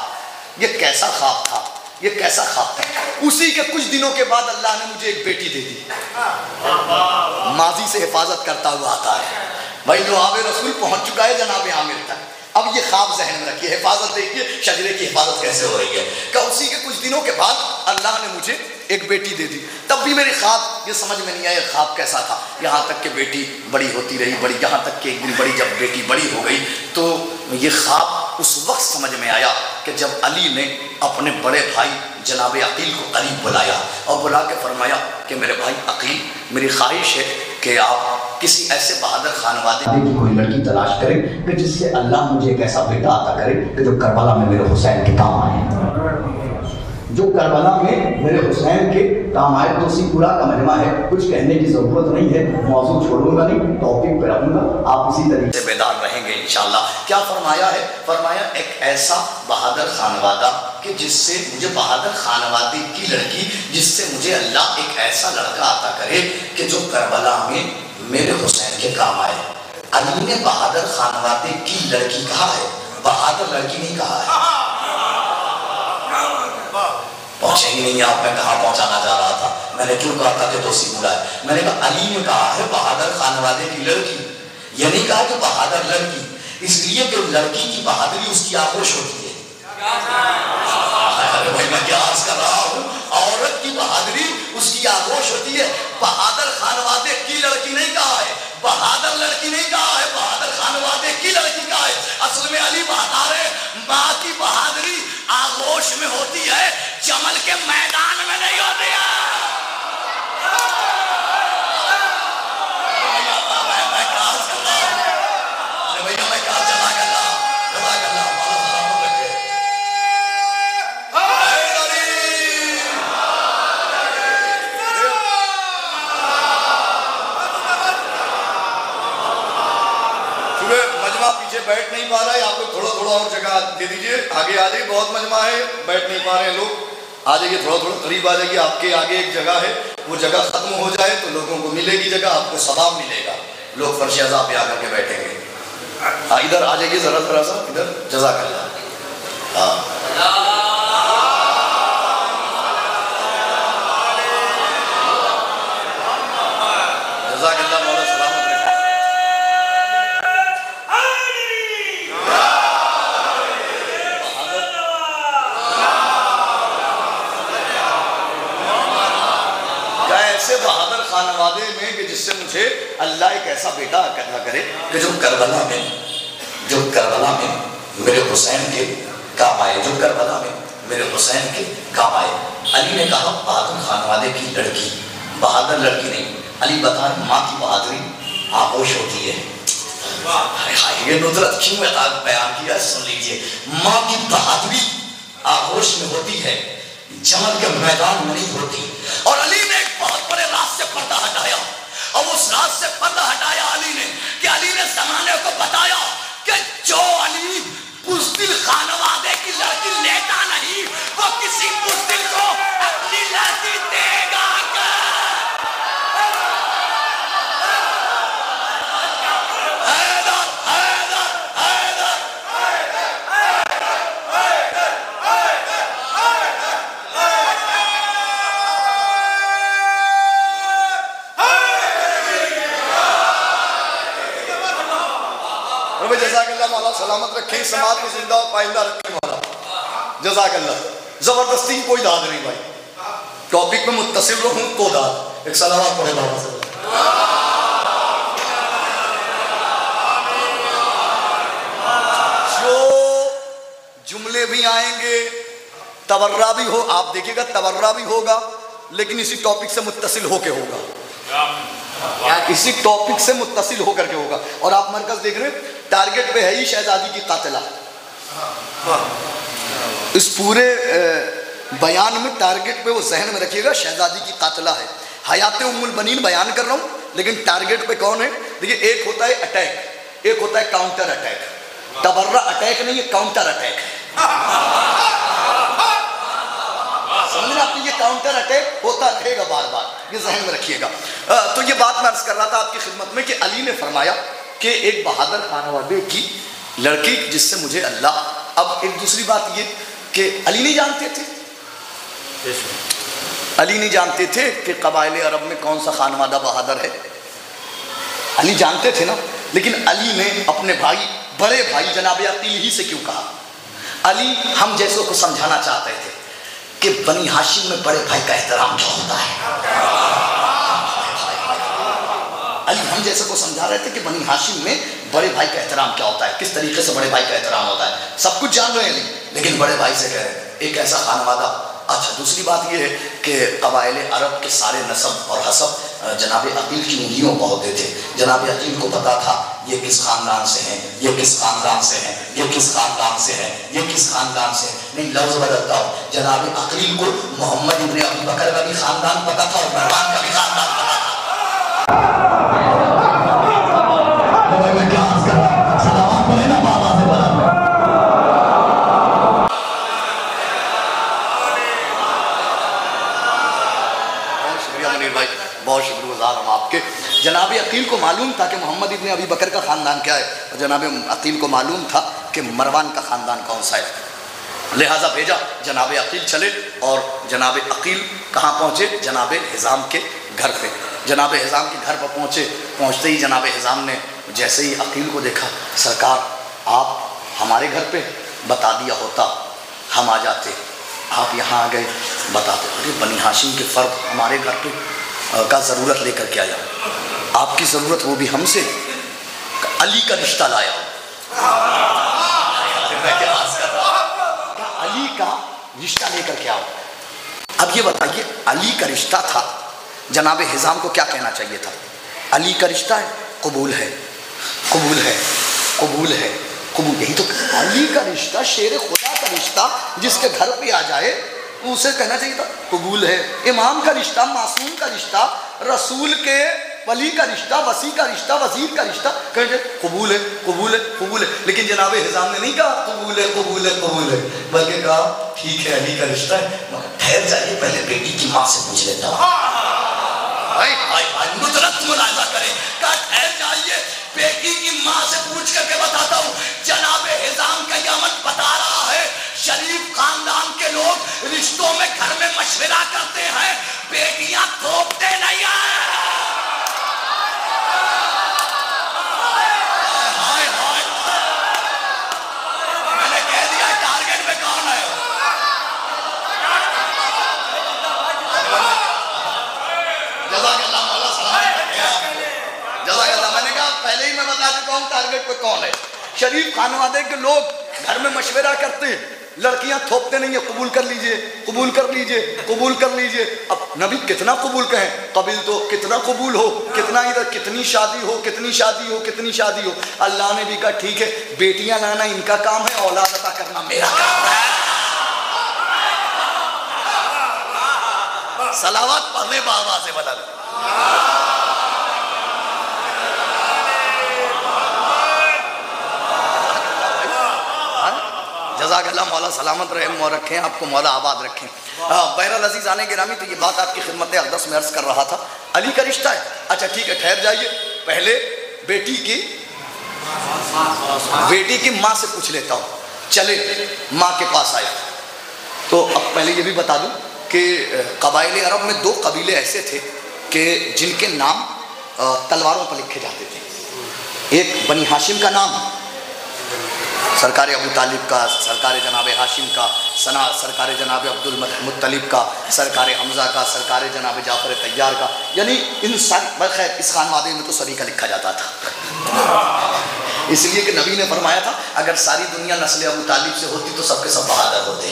ये कैसा ख्वाब था, ये कैसा ख्वाब था। उसी के कुछ दिनों के बाद अल्लाह ने मुझे एक बेटी दे दी। माजी से हिफाजत करता हुआ आता है भाई, लुआब रसूल पहुंच चुका है जनाब आमिर तक। अब ये ख्वाब जहन में रखिए, हिफाजत देखिए शजरे की हिफाजत कैसे हो रही है। क्या उसी के कुछ दिनों के बाद अल्लाह ने मुझे एक बेटी दे दी। तब भी मेरे ख्वाब ये समझ में नहीं आया ख्वाब कैसा था। यहाँ तक कि बेटी बड़ी होती रही, बड़ी, यहाँ तक कि एक दिन बड़ी, जब बेटी बड़ी हो गई तो ये ख्वाब उस वक्त समझ में आया कि जब अली ने अपने बड़े भाई जनाब अकील को करीब बुलाया और बुला के फरमाया कि मेरे भाई अकील, मेरी ख्वाहिश है कि आप किसी ऐसे बहादुर खानवादे की कोई लड़की तलाश करें कि जिससे अल्लाह मुझे एक ऐसा बेटा अता करे कि जो करबला में मेरे हुसैन के काम आए, जो करबला में मेरे हुसैन के काम आए। तो उसी पूरा का मजमा है, कुछ कहने की जरूरत नहीं है, मौजूद छोड़ूंगा नहीं, टॉपिक पे रहूंगा, आप इसी तरीके से बेदार रहेंगे इंशाल्लाह। क्या फरमाया है? फरमाया एक ऐसा बहादुर खानवादा कि जिससे मुझे, बहादुर खानवादे की लड़की जिससे मुझे अल्लाह एक ऐसा लड़का अता करे कि जो करबला में मेरे हुसैन के काम आए। अली ने बहादुर खानवादे की लड़की कहा है, बहादुर लड़की नहीं कहा है। पहुंचे ही नहीं आप, मैं कहाँ पहुंचाना जा रहा था, मैंने क्यों कहा था कि दोषी बुलाए, मैंने कहा अली ने कहा है बहादुर खानवादे की लड़की, ये नहीं कहा कि बहादुर लड़की, इसलिए कि लड़की की बहादुरी उसकी आक्रोश होती है। अरे भाई मैं क्या अर्ज कर रहा हूँ, औरत की बहादुरी उसकी आक्रोश होती है। बहादुर खानवादे की लड़की नहीं कहा है, बहादुर लड़की नहीं कहा है, बहादुर खानवादे की लड़की कहा है। असल में अली बहादुर है, माँ की बहादुरी आगोश में होती है, जमल के मैदान में नहीं होती है। पीछे बैठ नहीं पा रहा है, आपको थोड़ा थोड़ा और जगह दे दीजिए, आगे आ जाइए, बहुत मजमा है, बैठ नहीं पा रहे हैं लोग, आ जाइए, थोड़ा थोड़ा करीब आ जाइए। आपके आगे एक जगह है, वो जगह खत्म हो जाए तो लोगों को मिलेगी जगह, आपको सवाब मिलेगा, लोग फर्श अज़ा पे आकर के बैठेंगे। इधर आ जाइए जरा जरा सा, इधर जज़ाकल्लाह। हाँ जज़ाकल्लाह, मौला सलामत रखे। ऐसे बहादुर खानवादे में कि जिससे मुझे अल्लाह एक ऐसा बेटा अता करे कि जो करबला में मेरे हुसैन के काम आए, जो करबला में मेरे हुसैन के काम आए। अली ने कहा बहादुर खानवादे की लड़की, बहादुर लड़की नहीं, अली बता माँ की बहादुरी आगोश होती है। ये नुसरत क्यों बयान किया, सुन लीजिए। माँ की बहादुरी आगोश में होती है, जमल के मैदान में नहीं होती। और अली ने एक बहुत बड़े राज से पर्दा हटाया, और उस राज से पर्दा हटाया अली ने कि अली ने जमाने को बताया कि जो अली बुज़दिल खानवादे की लड़की लेता नहीं, वो किसी बुज़दिल को अपनी लड़की देगा। जज़ाकल्लाह, मौला सलामत रखे, समाज को जिंदा और पाइंदा रखे मौला, जज़ाकल्लाह। जबरदस्ती कोई दाद नहीं भाई, टॉपिक में मुत्तसिल रहूं तो दाद। एक सलावत पढ़े बाबा से। जो जुमले भी आएंगे, तवर्रा भी हो, आप देखिएगा तवर्रा भी होगा, लेकिन इसी टॉपिक से मुत्तसिल होके होगा, इसी टॉपिक से मुत्तसिल होकर के होगा। और आप मरकज देख रहे हैं, टारगेट पे है ही शहजादी की कातिला। इस पूरे बयान में टारगेट पे वो जहन में रखिएगा, शहजादी की कातिला है। हयात उम्मुल बनीन बयान कर रहा हूँ, लेकिन टारगेट पे कौन है? देखिए, एक होता है अटैक, एक होता है काउंटर अटैक। तबर्रा अटैक नहीं है, काउंटर अटैक है। समझना, आपकी ये काउंटर अटैक होता रहेगा बार बार, ये जहन में रखिएगा। तो ये बात मैं अर्ज कर रहा था आपकी खिदमत में कि अली ने फरमाया कि एक बहादुर खानवादे की लड़की जिससे मुझे अल्लाह। अब एक दूसरी बात ये कि अली नहीं जानते थे, अली नहीं जानते थे कि कबाइल अरब में कौन सा खानवादा बहादुर है। अली जानते थे ना, लेकिन अली ने अपने भाई, बड़े भाई जनाब अकील ही से क्यों कहा? अली हम जैसों को समझाना चाहते थे कि बनी हाशिम में बड़े भाई का एहतराम क्या होता है। अली हम जैसे को समझा रहे थे कि बनी हाशिम में बड़े भाई का एहतराम क्या होता है, किस तरीके से बड़े भाई का एहतराम होता है, सब कुछ जान रहे हैं अली, लेकिन बड़े भाई से कह रहे हैं एक ऐसा खानवादा। अच्छा, दूसरी बात यह है कि कबाइल अरब के सारे नसब और हसब जनाब अकील की उंगलियों पर होते थे। जनाब अकील को पता था ये किस खानदान से हैं, ये किस खानदान से हैं, ये किस खानदान से हैं, ये किस खानदान से हैं। नहीं, लफ्ज़ बदलता हूँ, जनाब अकील को मोहम्मद इब्न अबू बकर का भी खानदान पता था और मरवान का भी खानदान पता था। बहुत शुक्रगुजार हम आपके। जनाब अकील को मालूम था कि मोहम्मद इब्न अबी बकर का ख़ानदान क्या है, और जनाब अकील को मालूम था कि मरवान का ख़ानदान कौन सा है। लिहाजा भेजा, जनाब अकील चले और जनाब अकील कहाँ पहुँचे, जनाब हिज़ाम के घर पे। जनाब हिज़ाम के घर पर पहुँचते ही जनाब हिज़ाम ने जैसे ही अकील को देखा, सरकार आप हमारे घर पे बता दिया होता हम आ जाते, आप यहाँ आ गए बताते। अरे बनी हाशिम के फ़र्द हमारे घर पे का ज़रूरत लेकर के आया, आपकी ज़रूरत वो भी हमसे, अली का रिश्ता लाया हूँ। अली का रिश्ता लेकर के आओ। अब ये बताइए, अली का रिश्ता था, जनाब हिज़ाम को क्या कहना चाहिए था? अली का रिश्ता है, कबूल है, कबूल है, कबूल है, कबूल। यही तो अली का रिश्ता, शेर खुदा का रिश्ता, जिसके घर पे आ जाए उसे कहना चाहिए था कबूल है। इमाम का रिश्ता, मासूम का रिश्ता, रसूल के वली का रिश्ता, वसी का रिश्ता, वजीर का रिश्ता, कहते कबूल है, कबूल है, कबूल है। लेकिन जनाब हिज़ाम ने नहीं कहा कबूल है, कबूल है, कबूल है, बल्कि कहा ठीक है अली का रिश्ता है, मगर ठहर जाइए पहले बेटी की माँ से पूछ लेता हूँ। नुसरत मुलाजा करें, कहा ठहर जाइए बेटी की माँ से पूछ करके बताता हूँ। जनाब हिज़ाम का यमन बता रहा है, शरीफ खानदान के लोग रिश्तों में घर में मशवरा करते हैं, बेटियां थोपते नहीं हैं। मैंने कह दिया टारगेट में कौन है। जज़ाकल्लाह मौला सलाम, जज़ाकल्लाह। मैंने कहा पहले ही मैं बता चुका हूँ टारगेट पे कौन है। शरीफ खानवादे के लोग घर में मशवरा करते हैं, लड़कियां थोपते नहीं है, कबूल कर लीजिए, कबूल कर लीजिए, कबूल कर लीजिए। अब नबी कितना कबूल कहें, कबिल तो कितना कबूल हो, कितना इधर, कितनी शादी हो, कितनी शादी हो, कितनी शादी हो। अल्लाह ने भी कहा ठीक है, बेटियां लाना इनका काम है, औलाद अता करना मेरा काम है। सलावत पढ़ने बाबा से बदल। जज़ाकल्लाह मौला सलामत रहे और रखें, आपको मौला आबाद रखें। बहरहाल अज़ीज़ आने गिरामी, तो ये बात आपकी खिदमत अक़दस में अर्ज़ कर रहा था, अली का रिश्ता है। अच्छा ठीक है, ठहर जाइए, पहले बेटी की माँ से पूछ लेता हूँ। चले माँ के पास आए। तो अब पहले ये भी बता दूँ कि कबाइल अरब में दो कबीले ऐसे थे कि जिनके नाम तलवारों पर लिखे जाते थे। एक बनी हाशिम का नाम सरकार अबू तालिब का, सरकार जनाब हाशिम का, सरकार जनाब अब्दुल मुत्तलिब का, सरकार हमज़ा का, सरकार जनाब जाफ़र तैयार का, यानी इन सारी, खैर इस खानवादे में तो सभी का लिखा जाता था। इसलिए कि नबी ने फरमाया था अगर सारी दुनिया नस्ल अबू तालिब से होती तो सबके सब बहादुर होते।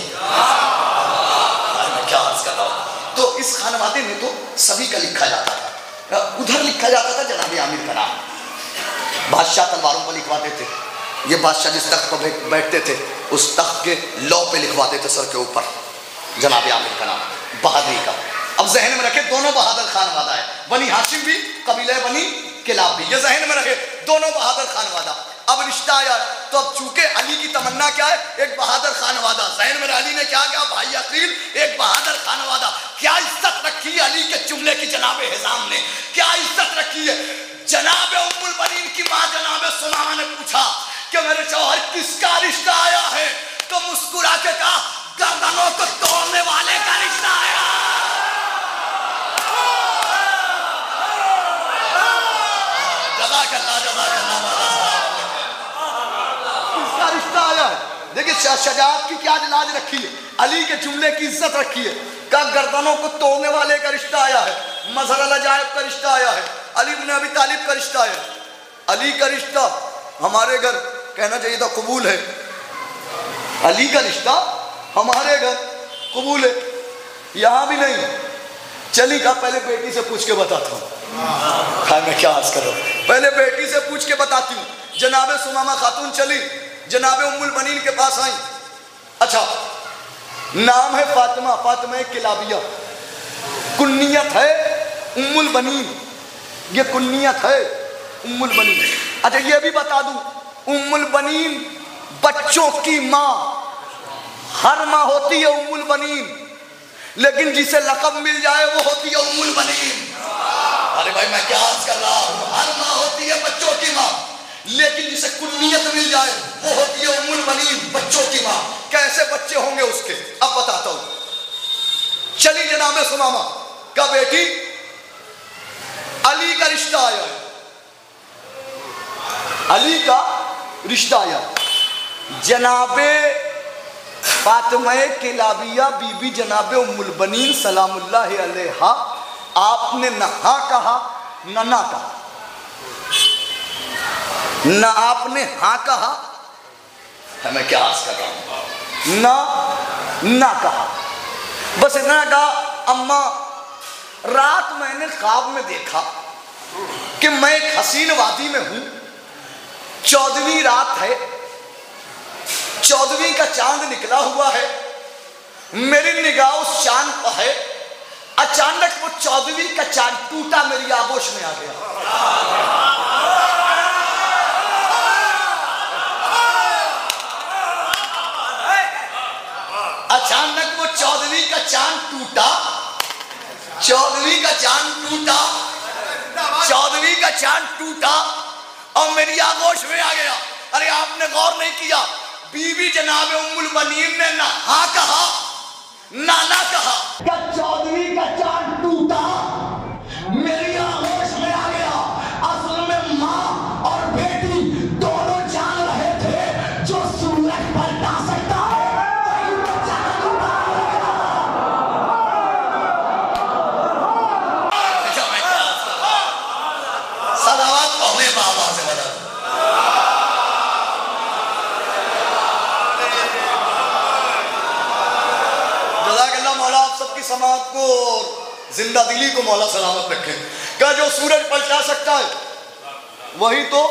मैं क्या अर्ज़ कर रहा हूँ। तो इस खानवादे में तो सभी का लिखा जाता था। उधर लिखा जाता था जनाब आमिर का नाम, बादशाह तलवारों पर लिखवाते थे। ये बादशाह जिस तख्त पर बैठते थे उस तख्त के लौ पे लिखवाते थे सर के ऊपर जनाब आमिर का नाम, बहादुरी का। अब जहन में रखे दोनों बहादुर खानवादा है, बनी हाशिम भी, कबीला बनी किलाब भी, ये जहन में रखे दोनों बहादुर खानवादा। अब रिश्ता आया तो अब चूंकि अली की तमन्ना क्या है, एक बहादुर खानवादा। जहन में अली ने क्या कहा, भाई अकील एक बहादुर खानवादा। क्या इज्जत रखी है अली के जुमले की जनाब हिज़ाम ने, क्या इज्जत रखी है। जनाब उम्मुल बनीन की माँ जनाब सुमामा ने पूछा कि मेरे शौहर किसका रिश्ता आया है, तो मुस्कुरा के कहा गर्दनों को तोड़ने वाले का रिश्ता आया। जज़ाकल्लाह, जज़ाकल्लाह, किसका रिश्ता आया है। देखिए शजाअत की क्या लाज रखी है, अली के जुमले की इज्जत रखी है। कहा गर्दनों को तोड़ने वाले का रिश्ता आया है, मज़हर अल अजाइब का रिश्ता आया है। अली इब्न अबी तालिब का रिश्ता है। अली का रिश्ता हमारे घर, कहना चाहिए था कबूल है। अली का रिश्ता हमारे घर कबूल है, यहाँ भी नहीं। चली का पहले बेटी से पूछ के बताता हूँ। हाँ, मैं क्या आज कर रहा हूँ, पहले बेटी से पूछ के बताती हूँ। जनाबे सुमामा खातून चली, जनाबे उम्मुल बनीन के पास आई। अच्छा, नाम है फातिमा, फातिमा किलाबिया, कुन्नियत है उम्मुल बनीन, ये कुन्नियत है उम्मुल बनीन। अच्छा, ये भी बता दूं, उम्मुल बनीन बच्चों की माँ, हर माँ होती है उम्मुल बनीन, लेकिन जिसे लक़ब मिल जाए वो होती है उम्मुल बनीन। अरे भाई मैं क्या अर्ज कर रहा हूँ, हर माँ होती है बच्चों की माँ, लेकिन जिसे कुन्नियत मिल जाए वो होती है उम्मुल बनीन, बच्चों की माँ। कैसे बच्चे होंगे उसके, अब बताता हूँ। चली जनाबे सुमामा का बेटी, अली का रिश्ता आया है, अली का रिश्ता आया। जनाबे फातिमा किलाबिया बीबी जनाबे उम्मुल बनीन सलामुल्लाह अलैहा, आपने न हाँ कहा न ना कहा, न आपने हाँ कहा, मैं क्या अर्ज कर रहा हूं, ना कहा, बस इतना कहा, अम्मा रात मैंने ख्वाब में देखा कि मैं एक हसीन वादी में हूं, 14वीं रात है, 14वीं का चांद निकला हुआ है, मेरी निगाह उस चांद पर है। अचानक वो 14वीं का चांद टूटा, मेरी आगोश में आ गया। अचानक वो 14वीं का चांद टूटा, 14वीं का चांद टूटा, 14वीं का चांद टूटा और मेरी आगोश में आ गया। अरे आपने गौर नहीं किया, बीबी जनाबे उम्मुल बनीन ने ना हाँ कहा ना कहा, क्या 14वीं का चांद टूटा, मेरी आगोश में आ गया। असल में माँ और बेटी दोनों जान रहे थे, जो सूरज पलटा सकता है सदावत पहले बाबा से बता। सबकी समाज को, जिंदा दिली को मौला सलामत रखे। क्या जो सूरज पलटा सकता है वही तो,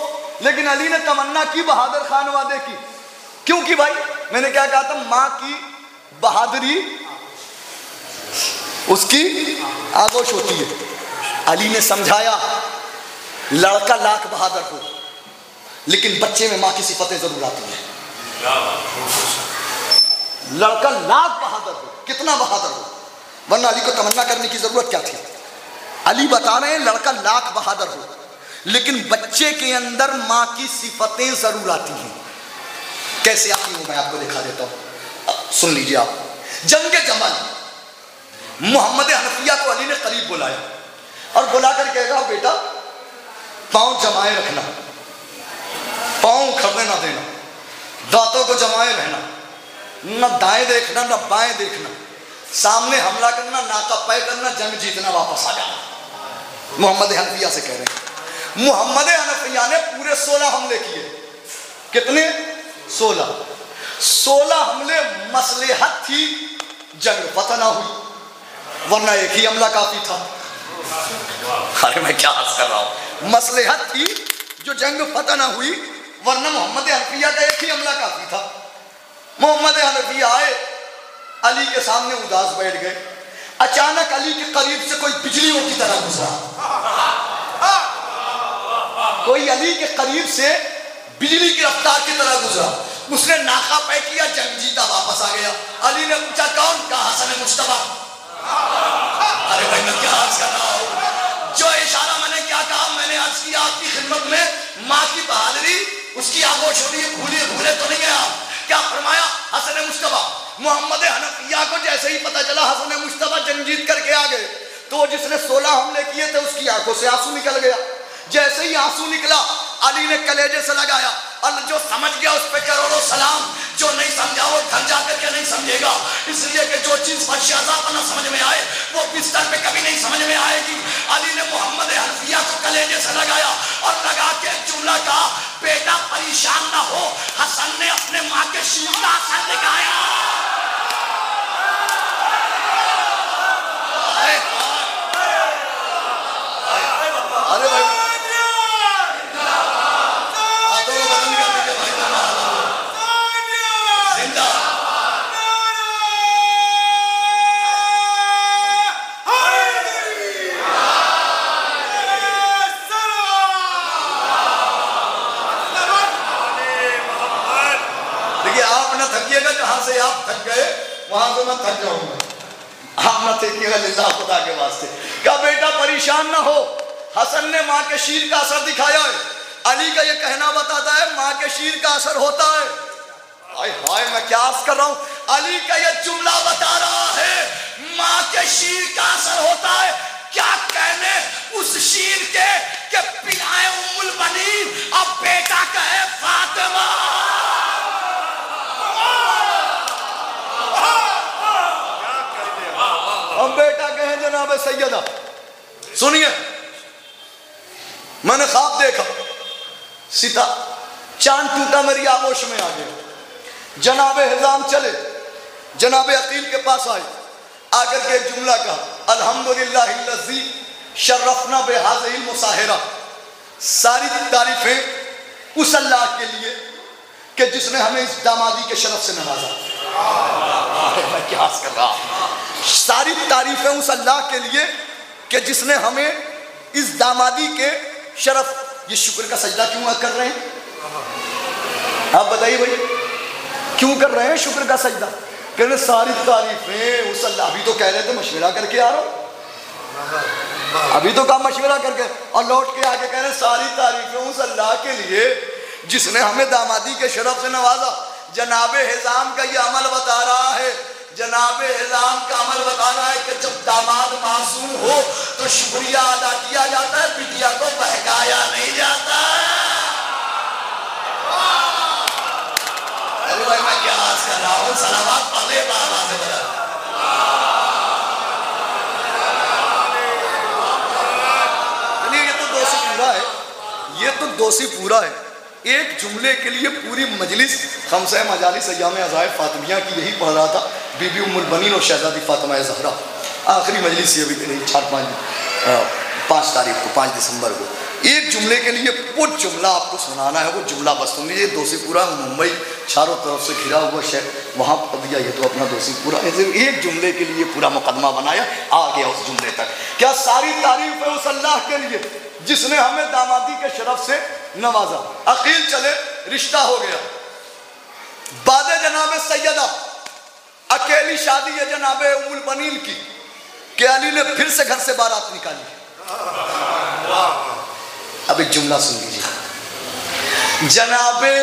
लेकिन अली ने तमन्ना की बहादुर खान वादे की। क्यों की भाई, मैंने क्या कहा था, माँ की बहादुरी उसकी आगोश होती है। अली ने समझाया लड़का लाख बहादुर हो, लेकिन बच्चे में माँ की सिफतें जरूर आती हैं। लड़का लाख बहादुर हो, कितना बहादुर हो, वरना अली को तमन्ना करने की जरूरत क्या थी। अली बता रहे हैं लड़का लाख बहादुर हो, लेकिन बच्चे के अंदर माँ की सिफतें जरूर आती हैं। कैसे आती हूं मैं आपको दिखा देता हूं, सुन लीजिए आप। जंग जमल, मोहम्मद हनफिया को अली ने करीब बुलाया और बुला कर कहेगा, बेटा पांव जमाए रखना, पांव उखड़ने ना देना, दांतों को जमाए रहना, न दाएं देखना न बाएं देखना, सामने हमला करना, नाका पै करना, जंग जीतना, वापस आ जाना। मोहम्मद हनफिया से कह रहे हैं। मोहम्मद हनफिया ने पूरे 16 हमले किए। कितने? 16 हमले। मसलेहत थी जंग फतह ना हुई, वरना एक ही हमला काफी था। अरे मैं क्या अर्ज कर रहा हूं, मसलेहत थी जो जंग फतह ना हुई, वरना मोहम्मद हनफिया का एक ही हमला काफी था। मोहम्मद हनफिया आए, अली के सामने उदास बैठ गए। अचानक अली के करीब से कोई बिजलियों की तरह गुजरा, कोई अली के करीब से बिजली की रफ्तार की तरह गुजरा। उसने नाका पै किया, जंग जीता, वापस आ गया। अली ने पूछा कौन? कहा हसन मुश्तबा। अरे भाई मैं क्या अर्ज कर रहा हूं, जो इशारा मैंने क्या कहा, मैंने अर्ज किया आपकी खिदमत में, माँ की बहादुरी उसकी आगोश हो रही है, भूले तो नहीं है आप। क्या फरमाया? हसन मुश्तबा। मोहम्मद हनफिया को जैसे ही पता चला हसन मुश्तबा जंग जीत करके आ गए, तो जिसने 16 हमले किए थे उसकी आंखों से आंसू निकल गया। जैसे ही आंसू निकला, अली ने कलेजे से लगाया, और जो समझ गया उस पर करोड़ों सलाम, जो नहीं समझा वो घर जाकर के नहीं समझेगा। इसलिए कि जो चीज फर्शादापना समझ में आए वो बिस्तर पे कभी नहीं समझ में आएगी। अली ने मोहम्मद हनफिया को कलेजे से लगाया और लगा के जुमला कहा, बेटा परेशान ना हो, हसन ने अपने माँ के शीर का असर दिखाया। अरे भाई जहां से आप थक गए वहां से मैं थक जाऊंगा। आप ना थकिएगा लिल्लाह खुदा के वास्ते। क्या बेटा परेशान ना हो, हसन ने माँ के शीर का असर दिखाया है। अली का ये कहना बताता है माँ के शीर का असर होता है। हाय हाय मैं क्या अर्ज कर रहा हूं, अली का ये जुमला बता रहा है माँ के शीर का असर होता है। क्या कहने उस शीर के पिलाए उम्मुल बनीन, अब बेटा कहे फातिमा। हम बेटा कहें जनाब सैयदा। सुनिए, मैंने ख्वाब देखा, सीता चांद टूटा मेरी आगोश में आ गया। जनाब हिजाम चले, जनाब अकील के पास आए, आकर के एक जुमला कहा, अल्हम्दुलिल्लाहिल्लज़ी शर्रफना बिहाज़िहिल मुसाहिरा। सारी तारीफें उस अल्लाह के लिए कि जिसने हमें इस दामादी के शरफ से नवाजा। मैं क्या कर रहा, सारी तारीफें उस अल्लाह के लिए कि जिसने हमें इस दामादी के शरफ। ये शुक्र का सजदा क्यों कर रहे हैं आप बताइए भाई, क्यों कर रहे हैं शुक्र का सजदा? कहने सारी तारीफें उस अल्लाह, अभी तो कह रहे थे मशवरा करके आ रहा हूं, अभी तो काम मशवरा करके, और लौट के आके कह रहे सारी तारीफें उस अल्लाह के लिए जिसने हमें दामादी के शरफ से नवाजा। जनाब हिजाम का ये अमल बता रहा है, जनाब हिजाम का अमल बता रहा है कि जब दामाद मासूम हो तो शुक्रिया अदा किया जाता है, बिटिया को बहकाया नहीं जाता। अरे भाई मैं क्या आज कर रहा हूँ, सलावत पढ़े बाबा से बता। ये तो दोषी पूरा है, ये तो दोषी पूरा है। एक जुमले के लिए पूरी मजलिस खमसा मजालिस अय्याम अज़ाए फातिमिया की यही पढ़ रहा था, बीबी उम्मुल बनीन और शहजादी फातिमा ज़हरा। आखिरी मजलिस ये भी नहीं, 5 तारीख को, 5 दिसंबर को एक जुमले के लिए वो जुमला आपको सुनाना है। वो जुमला बस सुन लीजिए। दोषीपुरा मुंबई चारों तरफ से घिरा हुआ शहर, वहाँ पढ़ दिया ये तो अपना दोषीपुरा। एक जुमले के लिए पूरा मुकदमा बनाया, आ गया उस जुमले तक। क्या सारी तारीफ है उस अल्लाह के लिए जिसने हमें दामादी के शरफ से नवाजा। अकील चले, रिश्ता हो गया, बादे जनाब सैयदा, अकेली शादी है जनाब उम्मुल बनीन की, कि अली ने फिर से घर से बारात निकाली। अब एक जुमला सुन लीजिए। जनाबे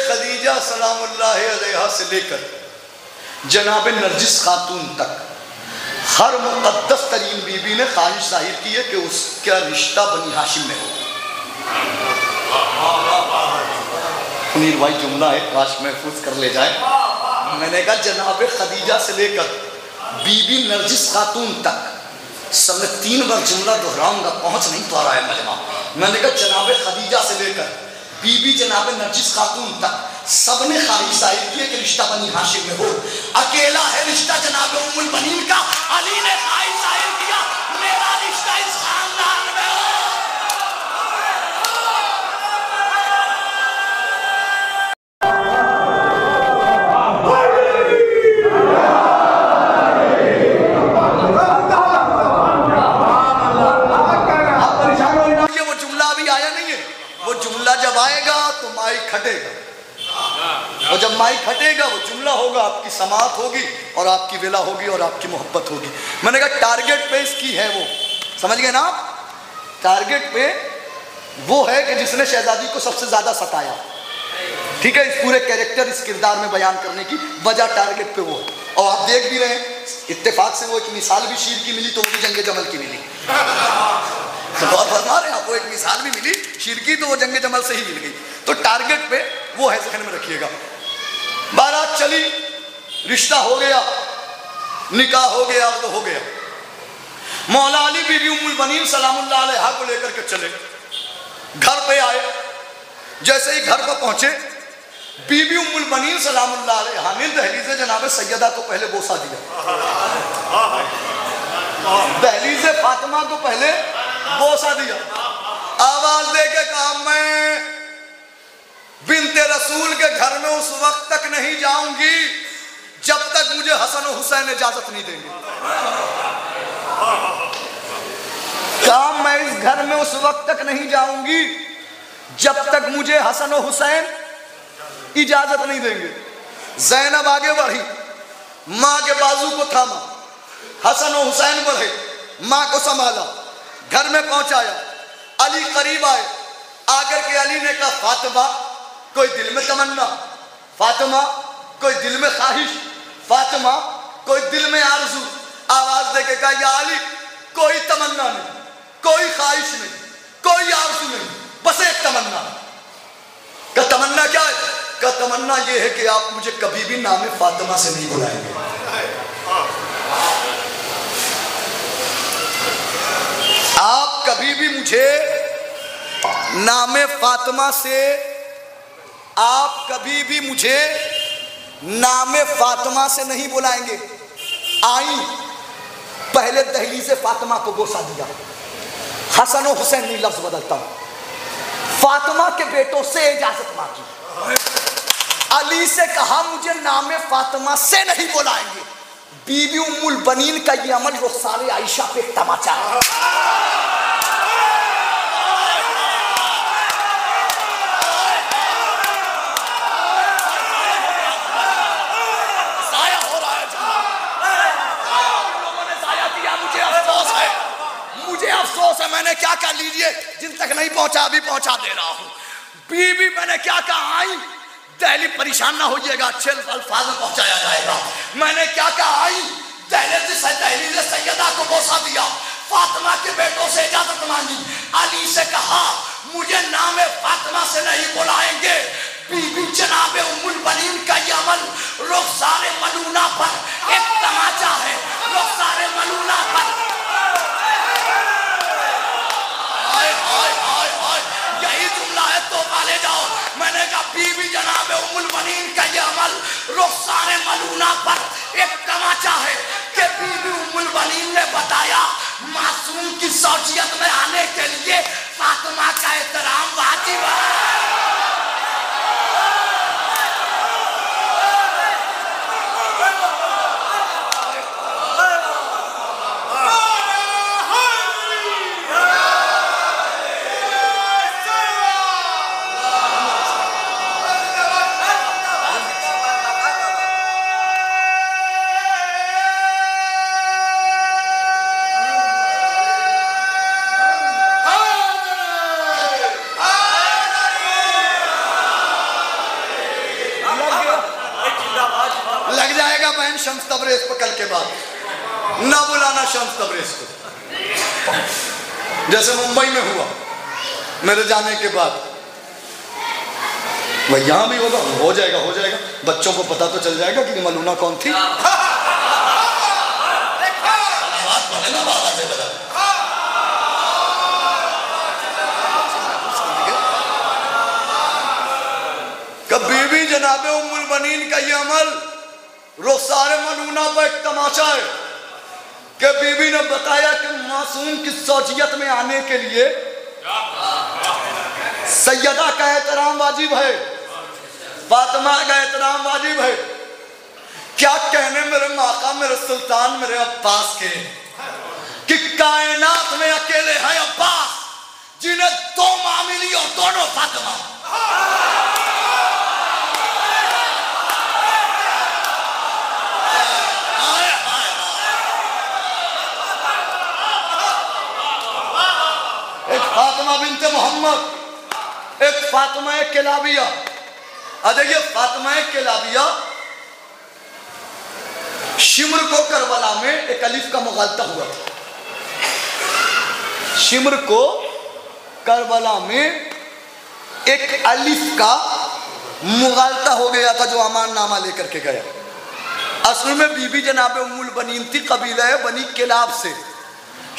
खदीजा सलामुल्लाह अलैहा से लेकर जनाबे नरजिस खातून तक हर मुक़द्दस तरीन बीबी ने ख्वाहिश जाहिर की है कि उसका रिश्ता बनी हाशिम में हो। मुनीर भाई जुमला है, काश महफूज कर ले जाए। मैंने कहा जनाबे खदीजा से लेकर बीबी नरजिस खातून तक, सब 3 बार जुमला दोहराऊंगा, पहुंच नहीं पा रहा है मजमा। मैंने कहा जनाबे खदीजा से लेकर बीबी जनाबे नरजिस खातून तक सबने ख्वाहिश जाहिर की है कि रिश्ता बनी हाशिम में हो। अकेला है रिश्ता जनाब उम्मुल बनीन का, अली ने ख्वाहिश जाहिर किया मेरा रिश्ता इस खानदान में हो। आप परेशान हो ना, ये वो जुमला अभी आया नहीं है। वो जुमला जब आएगा तो माइक खटेगा, और जब माइक हटेगा वो जुमला होगा, आपकी समाअत होगी और आपकी विला होगी और आपकी मोहब्बत होगी। मैंने कहा टारगेट पे इसकी है, वो समझ गए ना आप? टारगेट पे वो है कि जिसने शहजादी को सबसे ज्यादा सताया। ठीक है, इस पूरे कैरेक्टर, इस किरदार में बयान करने की वजह टारगेट पे वो है। और आप देख भी रहे हैं, इत्तेफाक से वो एक मिसाल भी शीर की मिली तो वो भी जंगे जमल की मिली। और फरमा रहे हैं आपको, एक मिसाल भी मिली शीर की तो वो जंगे जमल से ही मिल गई। तो टारगेट पे वो है, ज़हन में रखिएगा। बारात चली, रिश्ता हो गया, निकाह हो गया तो हो गया। मौला अली बीबी उम्मुल बनीन सलामुल्लाह अलैहा को लेकर के चले, घर पे आए। जैसे ही घर पर पहुंचे, बीबी उम्मुल बनीन सलामुल्लाह अलैहा ने दहलीज़े जनाब सैयदा को पहले बोसा दिया, दहलीज़े फातिमा को पहले बोसा दिया। आवाज दे के कहा, मैं बिन्ते रसूल के घर में उस वक्त तक नहीं जाऊंगी जब तक मुझे हसन और हुसैन इजाजत नहीं देंगे। कहा, मैं इस घर में उस वक्त तक नहीं जाऊंगी जब तक मुझे हसन और हुसैन इजाजत नहीं देंगे। ज़ैनब आगे बढ़ी, माँ के बाजू को थामा, हसन और हुसैन बढ़े, माँ को संभाला, घर में पहुंचाया। अली करीब आए, आकर के अली ने कहा, फातिमा कोई दिल में तमन्ना, फातिमा कोई दिल में ख्वाहिश, फातिमा कोई दिल में आरज़ू। आवाज दे के कहा, या अली कोई तमन्ना नहीं, कोई ख्वाहिश नहीं, कोई आरज़ू नहीं, बस एक तमन्ना। का तमन्ना क्या है? का तमन्ना यह है कि आप मुझे कभी भी नाम फातिमा से नहीं बुलाएंगे। आप कभी भी मुझे नाम फातिमा से, आप कभी भी मुझे नाम फातिमा से नहीं बुलाएंगे। आई, पहले दहलीज़े फातिमा को बोसा दिया। हसन और हुसैन नहीं लफ्ज बदलता हूं, फातिमा के बेटों से इजाजत मांगी। अली से कहा, मुझे नाम फातिमा से नहीं बुलाएंगे। बीबी उम्मुल बनीन का ये अमल रुखसारे आयशा पे तमाचा है। मैंने क्या कहा, लीजिए, जिन तक नहीं पहुंचा अभी पहुंचा दे रहा हूं। बीबी मैंने क्या कहा, आई दहली, परेशान ना होइएगा, अच्छे अल्फाज में पहुंचाया जाएगा। मैंने क्या कहा, आई दहलीज़े सैयदा को बोसा दिया, फातिमा के बेटों से इजाजत मांगी। अली से कहा, मुझे नाम फातिमा से नहीं बुलाएंगे। बीबी जनाबे उम्मुल बनीन का ये अमल रुखसारे मलूना पर एक तमाचा है, रुखसारे मलूना पर। यही जुमला है, तो ले जाओ। मैंने कहा, बीबी जनाबे उम्मुल बनीन का ये अमल रुखसारे मलूना पर एक तमाचा है कि बीबी उम्मुल बनीन ने बताया, मासूम की शौचियत में आने के लिए फातिमा का एहतराम वाजिब है। लग जाएगा बहन शम्स तबरेज़ पर कल के बाद, ना बुलाना शम्स तबरेज़ को। जैसे मुंबई में हुआ मेरे जाने के बाद, वह यहां भी होगा, हो जाएगा, हो जाएगा। बच्चों को पता तो चल जाएगा कि मलूना कौन थी। कभी भी जनाबे उम्मुल बनीन का ये अमल रुखसारे मलूना पर एक तमाशा है कि बीबी ने बताया कि मासूम की शौचियत में आने के लिए सैयदा का एहतराम वाजिब है, फातिमा का एहतराम वाजिब है। क्या कहने मेरे माका, मेरे सुल्तान, मेरे अब्बास के कि कायनात में अकेले हैं अब्बास जिन्हें दो मां मिली और दोनों फातिमा। एक फातिमा बिनते मोहम्मद, एक फातिमा किलाबिया। देखिए, फातिमा किलाबिया शिमर को करबला में एक अलिफ का मुगालता हुआ था। शिमर को करबला में एक अलिफ का मुगालता हो गया था जो अमान नामा लेकर के गया। असल में बीबी जनाब उम्मुल बनीन थी, कबीला बनी किलाब से।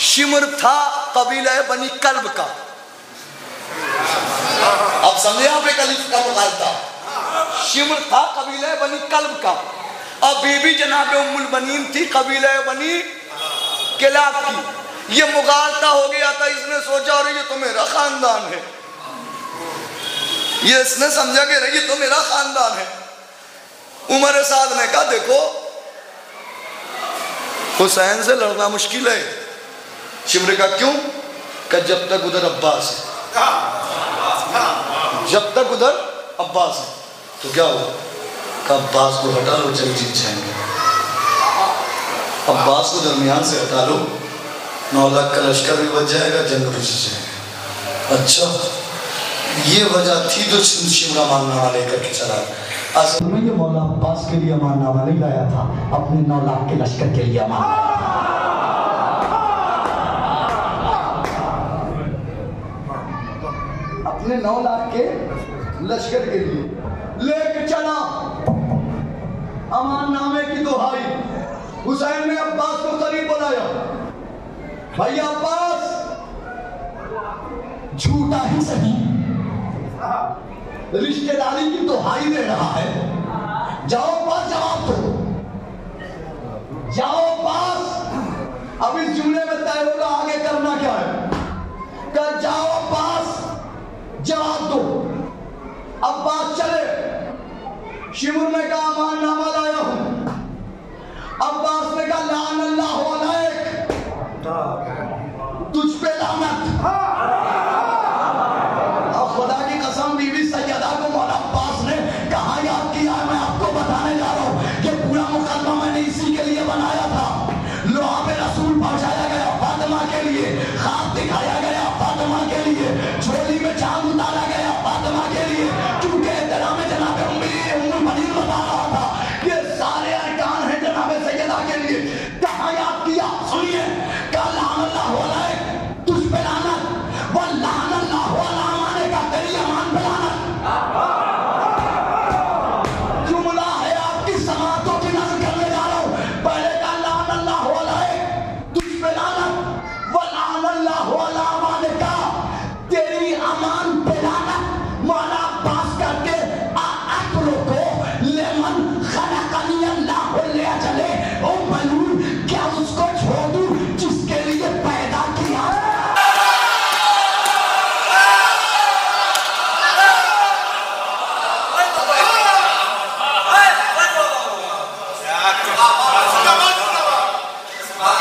शिमर था कबीला बनी कल्ब का। अब समझे आप एक अलिफ का मुखालता। शिमर था कबीला बनी कल्ब का और बीबी जनाब उम्मुल बनीन थी कबीला बनी किलाब की। ये मुगालता हो गया था। इसने सोचा और ये तो मेरा खानदान है, ये इसने समझा कि ये तो मेरा खानदान है। उमर साद ने कहा देखो हुसैन से लड़ना मुश्किल है। शिमर का क्यों? का जब तक उधर अब्बास है, जब तक उधर अब्बास है तो क्या हुआ? का अब्बास को हटा लो, चल जीत जाएंगे। अब्बास को दरमियान से हटा लो, 9 लाख का लश्कर भी बच जाएगा, जंग भी जीत जाएगा। अच्छा ये वजह थी जो शिमरा माननामा लेकर के चला। असल में ये मौला अब्बास के लिए माननामा नहीं लाया था, अपने 9 लाख के लश्कर के लिए माननामा लाया था। अपने 9 लाख के लश्कर के लिए लेके चला। अमान नामे की दुहाई। हुसैन ने अब्बास को करीब बुलाया, भैया अब्बास झूठा ही सही रिश्तेदारी की दुहाई दे रहा है, जाओ पास जवाब दो, जाओ पास। अब इस जुमले में तय होगा आगे करना क्या है। क्या जाओ पास जवाब दो। अब्बास चले। शिमर ने कहा माननामा लाया हूं। अब्बास ने कहा लान अल्लाह अलैक, तुझ पे लानत। अब खुदा की कसम बीवी सैयदा को मौला अब्बास ने कहा याद किया है, मैं आपको बताने जा रहा हूं कि पूरा मुकदमा मैंने इसी के लिए बनाया था। लोहा पे रसूल पहुंचाया गया फातिमा के लिए, ख्वाब दिखाया गया फातिमा के लिए, झोली में चांद उतारा गया फातिमा के लिए, क्योंकि एहतराम जनाब उम्मुल बनीन बता रहा था ये सारे अरकान हैं जनाब सैयदा के लिए। कहा याद किया, सुनिए, का लान अल्लाह अलैक, तुझ पे लानत, व लान अल्लाह अला माने का तेरी अमान पे लानत। जुमला है आपकी समातों की नज़र करने जा रहा हूं। पहले का लान अल्लाह अलैक, तुझ पे लानत, व लान अल्लाह अला माने का तेरी अमान पे लानत। मौला अब्बास करके आकलो को लेमन खलकनी अल्लाह ले चले ओ मलून, क्या उसको छोड़ दूं जिसके लिए पैदा किया।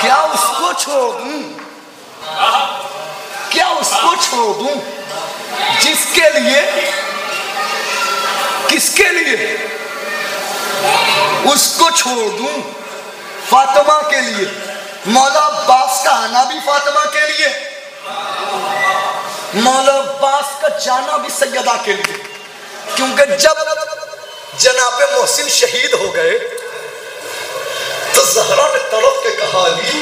क्या उसको छोड़ दूं, क्या उसको छोड़ दूं जिसके लिए, किसके लिए? उसको छोड़ दूं फातिमा के लिए। मौला अब्बास का आना भी फातिमा के लिए, मौला अब्बास का जाना भी सैयदा के लिए। क्योंकि जब जनाब मोहसिन शहीद हो गए तो ज़हरा ने तड़प के कहा अली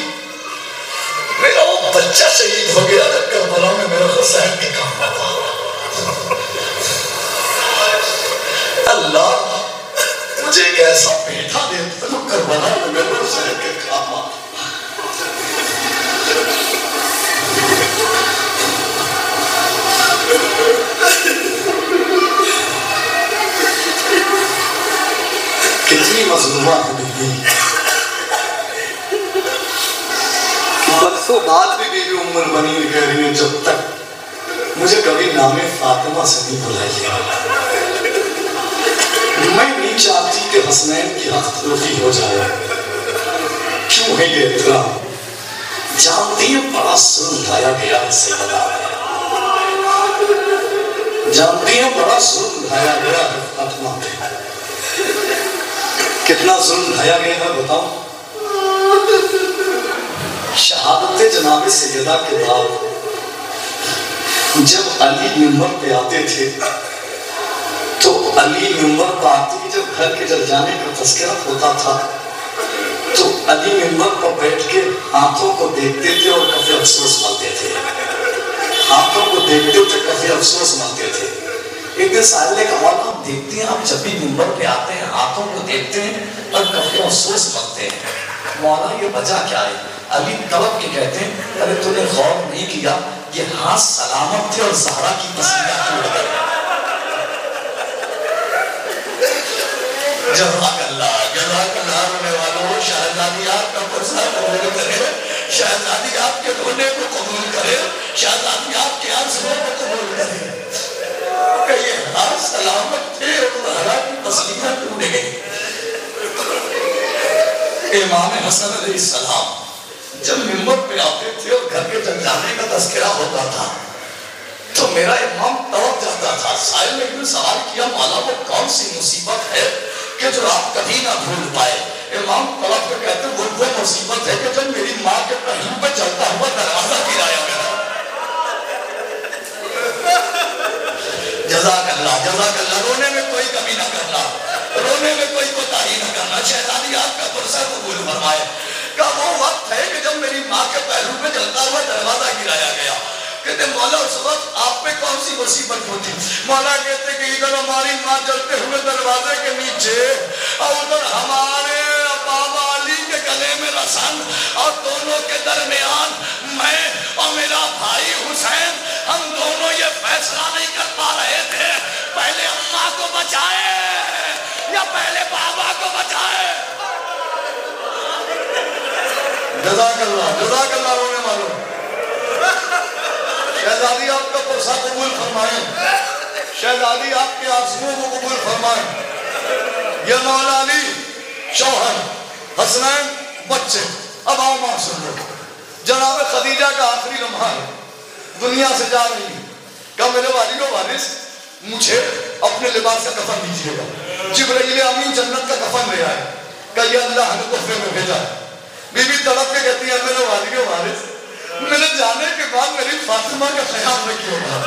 मेरा वो बच्चा शहीद हो गया था करबला में, मेरा हुसैन के काम आता। अल्लाह मुझे एक ऐसा बेटा दे तो करबला में मेरे हुसैन के काम आता। कितनी मजलूमा बीवी, बरसों बाद भी बीवी उम्मुल बनीन कह रही है जब तक मुझे कभी नामे फातिमा से नहीं बुलाइए। मैं नहीं चाहती कि हसनैन की हक तलफी हो जाए। क्यों है ये इतना? जानती है बड़ा जुल्म ढाया गया है सैयदा, जानती है बड़ा जुल्म ढाया गया है फातिमा पे। कितना जुल्म ढाया गया है बताओ। शहादत जनाब सैयदा के बाद जब अली मिंबर पे आते थे तो अली मिंबर पर आते ही जब घर के जल जाने का तस्करा होता था तो अली मिंबर पर बैठ के आंखों को देखते थे और काफी अफसोस मलते थे। आंखों को देखते थे काफी अफसोस मलते थे। एक साले का मौला हम देखते हैं, आप जब भी मिंबर पे आते हैं हाथों को देखते हैं और कभी अफसोस करते हैं, मौला ये वजह क्या है? अली तड़प के कहते हैं, अरे तूने गौर नहीं किया ये हाथ सलामत थे और ज़हरा की तस्वीर टूट गई। जज़ाकल्लाह जज़ाकल्लाह रोने वालों, शहजादी आपका पुरसा कबूल करे, शहजादी आपके रोने को कबूल करे, शहजादी आपके आंसुओं को कबूल करे। ये हाथ सलामत थे और ज़हरा की तस्वीर टूट गई। इमाम हसन अलैहिस्सलाम जब मिंबर पे आते थे और घर के जंजाने का तस्करा होता था तो मेरा इमाम तड़प जाता था। साहिल ने एक सवाल किया, मौला वो कौन सी मुसीबत है कि जो आप कभी ना भूल पाए? इमाम तड़प के कहते वो मुसीबत है कि जब मेरी माँ के पहलू पे चलता हुआ दरवाजा गिराया गया। जज़ाकल्लाह जज़ाकल्लाह, रोने में कोई कमी ना करना, रोने में कोई कोताही ना करना। शहजादी आपका पुरसा कबूल फरमाए का वो वक्त है कि जब मेरी माँ के पहलू पे चलता हुआ दरवाजा गिराया गया। कहते मौला उस वक्त आप पे कौन सी मुसीबत होती? मौला कहते कि इधर हमारी माँ चलते हुए दरवाजे के नीचे और उधर हमारे बाबा अली के गले में रसन और दोनों के दरमियान मैं और मेरा भाई हुसैन, हम दोनों ये फैसला नहीं कर पा रहे थे पहले अम्मा को बचाए या पहले बाबा को बचाए। जज़ाकल्लाह जज़ाकल्लाह रोने वालों, शहजादी आपका पुरसा कबूल फरमाए, शहजादी आपके आंसुओं को कबूल फरमाए। ये मौला अली शौहर हसनैन बच्चे। अब आओ मां सुन लो, जनाब खदीजा का आखिरी लम्हा है, दुनिया से जा रही है। क्या मेरे वालिद वारिस मुझे अपने लिबास का कफन दीजिएगा। जिब्राइल अमीन जन्नत का कफन ले आए, क्या ये अल्लाह ने तोहफे में भेजा है। बीबी तड़प के कहती है मेरे वालिद वारिस मेरे जाने के बाद मेरी फातिमा का ख्याल रखिएगा।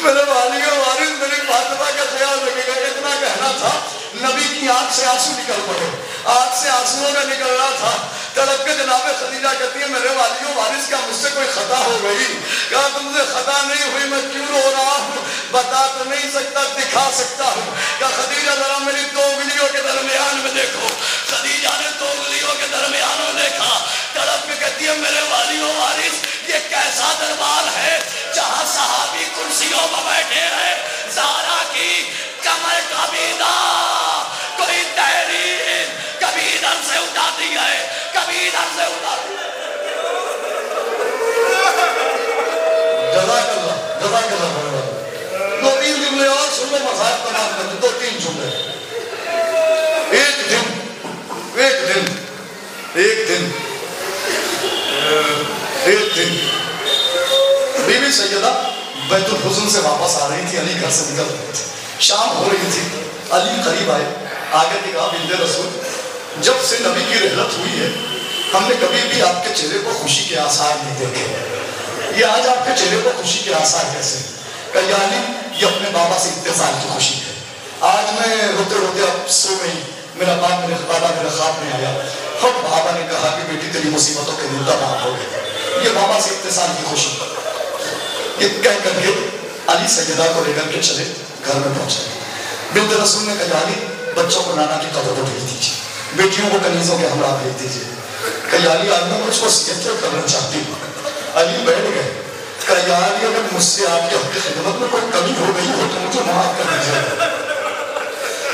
मेरे वालिद वारिस मेरी फातिमा का ख्याल रखिएगा। इतना कहना था, नबी की आंख से आंसू निकल पड़े, आंख से आंसुओं का निकलना था। तड़प के जनाब खदीजा कहती है मेरे वालिद वारिस का मुझसे कोई खता हो गई? कहा तुमसे खता नहीं हुई, मैं क्यों रो रहा हूँ बता तो नहीं सकता, दिखा सकता हूँ। क्या खदीजा जरा मेरी दो उंगलियों के दरमियान में देखो। खदीजा ने दो उंगलियों के दरमियान में देखा, तड़प के कहती है मेरे वालिद वारिस ये कैसा दरबार है जहाँ सहाबी कुर्सियों पर बैठे हैं, ज़हरा की कमर कबीदा कोई तहरीर कभी इधर से उठाती है कभी इधर से उठाती है। जज़ाकल्लाह जज़ाकल्लाह। दो तीन जुमले और सुन लो, मज़ाक तमाम कर दो, दो तीन जुमले। एक दिन बीबी सैयदा बैतुल हुज़्न से वापस आ रही थी, अली घर से निकल रहे थे, शाम हो रही थी। अली करीब आए, आगे ने कहा बिंदे रसूल जब से नबी की रहलत हुई है हमने कभी भी आपके चेहरे को खुशी के आसार नहीं देखे, ये आज आपके चेहरे को खुशी के आसार कैसे? कहा अली ये अपने बाबा से इत्तेसाल की खुशी है। आज मैं रोते रोते अब सो गई, मेरा बाबा मेरे ख्वाब में आया, अब बाबा ने कहा कि बेटी तेरी मुसीबतों के दिन तमाम हो गए, ये बाबा से इत्तेसाल की खुशी। ये कह करके अली सैयदा को लेकर के चले, घर में पहुंचे। बिन्ते रसूल ने कहा अली बच्चों को नाना की कब्र पर भेज दीजिए, बेटियों को कनीजों के हमरा भेज दीजिए। कहा अली आज मैं कुछ वसीयत करना चाहती हूँ। अली बैठ गए, कहा अली अगर मुझसे आपकी खिदमत में कोई कमी हो गई हो तो मुझे माफ कर दीजिए।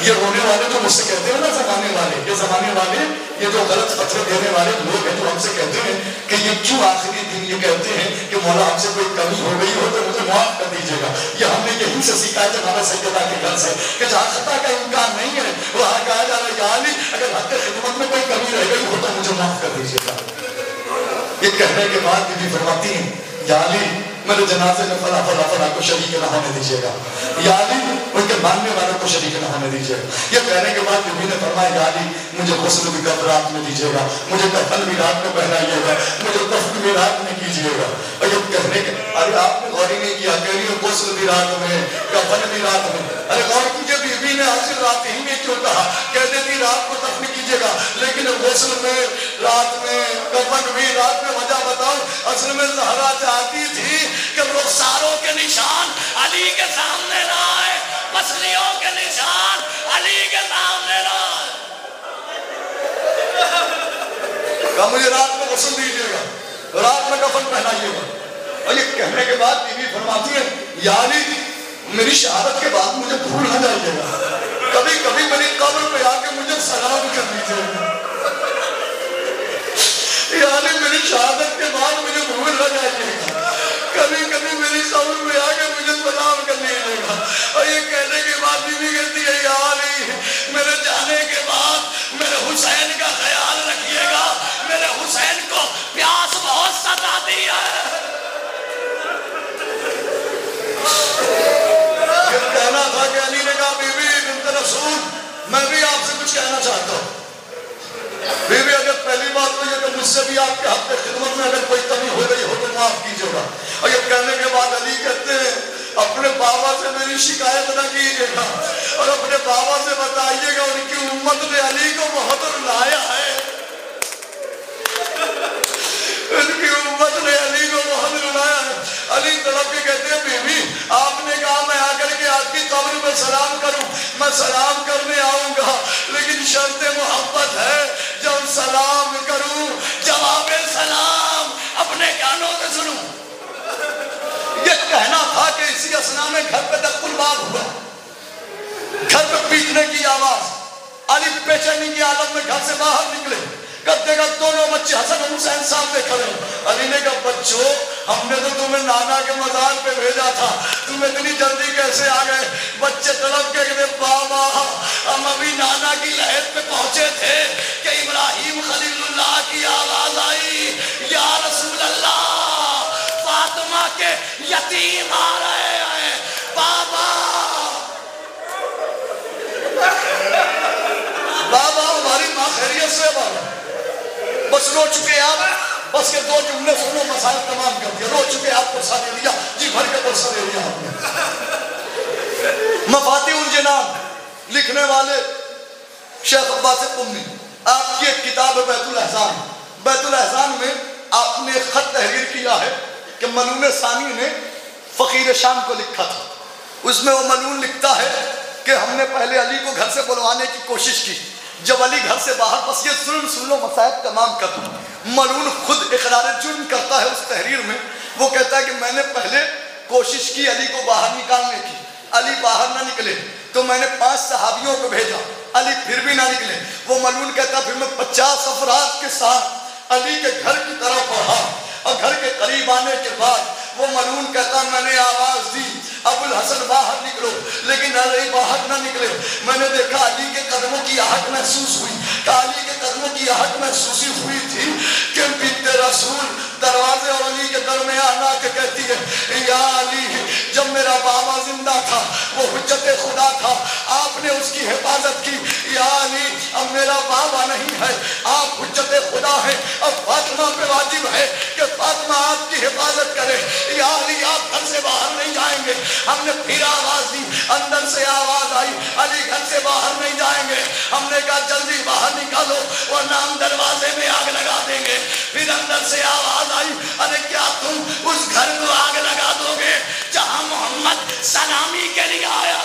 ये रोने वाले जो मुझसे कहते हैं ना जमाने वाले, ये जमाने वाले, ये जो गलत फतवे देने वाले लोग हैं जो हमसे कहते हैं कि ये क्यों आखिरी दिन ये कहते हैं कि मौला हमसे कोई कमी हो गई हो तो मुझे माफ कर दीजिएगा। ये हमने यहीं से सीखा है जनाब सैयदा के घर से कि जहाँ खता का इम्कान नहीं है वहाँ कहा जा रहा है अगर हक खिदमत में कोई कमी रह गई हो तो मुझे माफ कर दीजिएगा। ये कहने के बाद बीबी फरमाती है या अली मेरे जनाजे में फला फला फला को शरीक न होने दीजिएगा, या अली उनके मानने वालों को शरीक न होने दीजिएगा। ये कहने के बाद बीबी ने फरमाया या अली मुझे गुस्ल भी रात में दीजिएगा, मुझे कफन भी रात में पहनाइएगा, मुझे दफन भी रात में कीजिएगा। और ये कहने के अरे आपने गौर ही नहीं किया, कह रही हो गुस्ल भी रात में कफन भी रात में। अरे गौर कीजिए बीबी ने आखिर रात ही में क्यों कहा, कह देती रात को दफन कीजिए कीजिएगा, लेकिन गुस्ल में रात में कफन भी रात में वजह बताओ। असल में ज़हरा चाहती थी कि रुखसारों के निशान अली के सामने ना आए, पसलियों के निशान अली के सामने ना आए। मुझे रात में गुस्ल दीजिएगा, रात में कफन पहनाइएगा। और ये कहने के बाद बीवी फरमाती है, यानी मेरी शहादत के बाद मुझे भूल ना जाइएगा, कभी कभी मेरी कब्र पे आके मुझे सलाम कर दीजिएगा। यानी मेरी शहादत के बाद मुझे भूल ना जाइएगा, कभी कभी मेरी कब्र पे आके मुझे सलाम कर दीजिएगा। और ये कहने के बाद बीवी कहती है, यानी मेरे जाने के बाद मेरे हुसैन का ख्याल रखिएगा, मेरे हुसैन को प्यास बहुत सताती है। ये कहना था कि अली ने कहा, बीबी बिन्त रसूल मैं भी आपसे कुछ कहना चाहता हूँ। बीबी अगर पहली बात तो ये कि मुझसे भी आपके हक में खिदमत में अगर कोई कमी हो गई हो तो माफ कीजिएगा। और ये कहने के बाद अली कहते हैं, अपने बाबा से मेरी शिकायत न कीजिएगा और अपने बाबा से बताइएगा उनकी उम्मत ने अली को बहुत रुलाया है, उनकी उम्मत ने अली को बहुत रुलाया है। अली तड़प के कहते हैं, बीबी आपने कहा मैं आकर के आपकी कब्र में सलाम करूं, मैं सलाम करने आऊंगा, लेकिन शर्त मोहब्बत है जब सलाम करूं जवाब सलाम अपने कानों से सुनूं। ये कहना था कि इसी असना में घर पे दस्तुरबाग हुआ, घर पे पीटने की आवाज। अली बेचैनी की आलम में घर से बाहर निकले, करते का दोनों बच्चे हसन और हुसैन सामने खड़े। अली ने कहा, बच्चों हमने तो तुम्हें नाना के मजार पे भेजा था, तुम इतनी जल्दी कैसे आ गए? बच्चे तड़प के कहते, बाबा हम अभी नाना की लहर पे पहुंचे थे कि इब्राहिम खलीलुल्लाह की आवाज आई, या रसूल अल्लाह फातिमा के यतीम आ रहे हैं। बाबा बाबा हमारी माँ खैरियत से? बाबा बस रो चुके आप, बस के दो जुमले सुनो, मसाइल तमाम कर दिया। रो चुके आप, पुरसा दे दिया, जी भर के पुरसा दे दिया आपने। मफातिहुल जिनान लिखने वाले शेख अब्बास कुम्मी, आपकी एक किताब है बैतुल अहसान। बैतुल अहसान में आपने एक खत तहरीर किया है कि मलून सानी ने फकीर शाम को लिखा था। उसमें वो मलून लिखता है कि हमने पहले अली को घर से बुलवाने की कोशिश की, जब अली घर से बाहर, बस ये जुल्म सुन लो, मसाइब तमाम कर दो। मलून खुद इकरार जुर्म करता है उस तहरीर में। वो कहता है कि मैंने पहले कोशिश की अली को बाहर निकालने की, अली बाहर ना निकले तो मैंने 5 सहाबियों को भेजा, अली फिर भी ना निकले। वो मलून कहता फिर मैं 50 अफराद के साथ अली के घर की तरफ बढ़ा और घर के करीब आने के बाद वो मलून कहता मैंने आवाज दी, अबुल हसन बाहर निकलो, लेकिन अली बाहर ना निकले। मैंने देखा अली के कदमों की आहट महसूस हुई, अली के कदमों की आहट महसूस हुई थी कि बिन्ते रसूल दरवाजे और अली के दरमियान आके कहती है, या अली जब मेरा बाबा जिंदा था वो हुज्जते खुदा था, आपने उसकी हिफाजत की। या अली अब मेरा बाबा नहीं है, आप हुज्जते खुदा हैं, अब फातिमा पे वाजिब है कि फातिमा आपकी हिफाजत करे। या अली आप घर से बाहर नहीं जाएंगे। हमने फिर आवाज दी, अंदर से आवाज आई, अली घर से बाहर नहीं जाएंगे। हमने कहा जल्दी बाहर निकालो वरना हम दरवाजे में आग लगा देंगे। फिर अंदर से आवाज आई, अरे क्या तुम उस घर को आग लगा दोगे जहां मोहम्मद सलामी के लिए आया?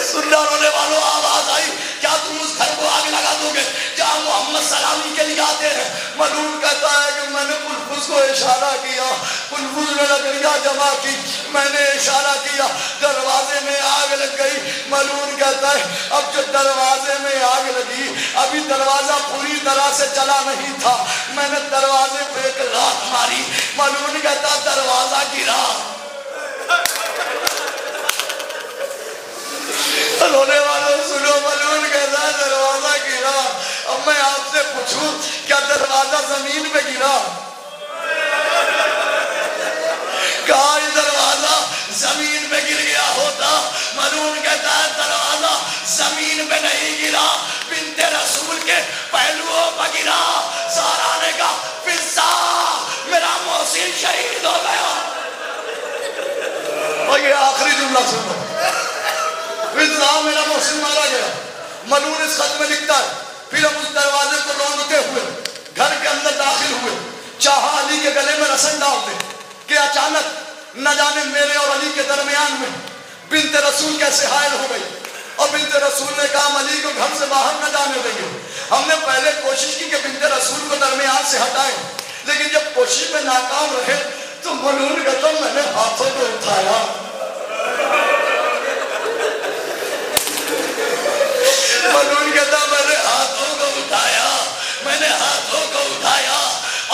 सुनने रोने वालों आवाज आई, क्या तुम उस घर को आग लगा दोगे जहां मोहम्मद सलामी के लिए आते हैं? मलून कहता है कि मैंने कुलफुस को इशारा किया, कुलफुस ने लकड़ियां जमा की, मैंने इशारा किया, दरवाजे में आग लग गई। मलून कहता है अब जो दरवाजे में आग लगी, अभी दरवाजा पूरी तरह से चला नहीं था, मैंने दरवाजे पे एक लात मारी। मलून कहता दरवाजा गिरा। रोने वालों सुनो, मलून कहता है दरवाजा गिरा। अब मैं आपसे पूछूं, क्या दरवाजा जमीन पे गिरा? कहा दरवाजा जमीन पे गिर गया होता। मलून कहता है दरवाजा जमीन पे नहीं गिरा, बिन्ते रसूल के पहलुओं पर गिरा। सारा ने कहा फिजा मेरा मोहसिन शहीद हो गया। और ये आखिरी जुमला सुनो, फिजा मेरा मोहसिन मारा गया। मलून इस खत में लिखता है, फिर हम उस दरवाजे को रौंदते हुए घर के अंदर दाखिल हुए, चाहा अली के गले में रसन डाल दे कि अचानक न जाने मेरे और अली के दरमियान में बिन्ते रसूल कैसे हायल हो गई। और बिन्ते रसूल ने कहा हम अली को घर से बाहर न जाने देंगे। हमने पहले कोशिश की कि बिन्ते रसूल को दरमियान से हटाएं, लेकिन जब कोशिश में नाकाम रहे तो मलून कहता मैंने हाथों को उठाया, मलून कहता मैंने हाथों को उठाया, मैंने हाथों को उठाया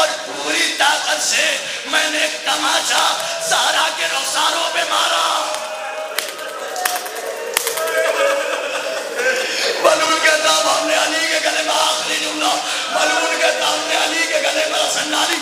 और पूरी ताकत से मैंने तमाचा ज़हरा के रुखसारों पे मारा। मलून कहता हमने अली के गले में आखिरी जुमला, मलून कहता हमने अली के गले में रसन डाली,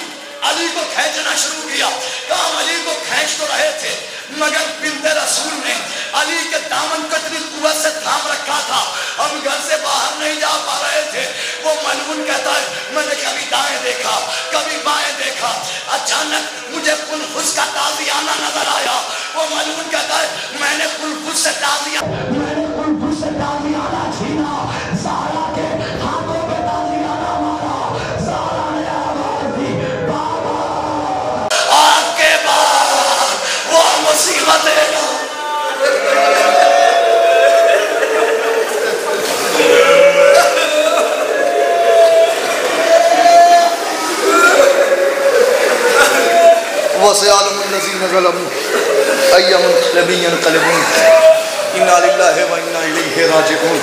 अली को खींचना शुरू किया। कहा हम अली को खींच तो रहे थे मगर बिन्ते रसूल ने अली के दामन को इतनी कुव्वत से थाम रखा था, हम घर से बाहर नहीं जा पा रहे थे। वो मलून कहता है मैंने कभी दाएं देखा कभी बाएं देखा, अचानक मुझे कुलफुस का ताज़ियाना नजर आया। वो मलून कहता है मैंने कुलफुस से ताज़ियाना छीना, ज़हरा के हाथों पे ताज़ियाना मारा, ज़हरा ने आवाज़ दी बाबा। आपके बाद वो मुसीबत वसे आलमुन्नज़ीन ज़लमू अय्यमुनक़लिबिन क़लिबून इन्ना लिल्लाहि व इन्ना इलैहि राजिऊन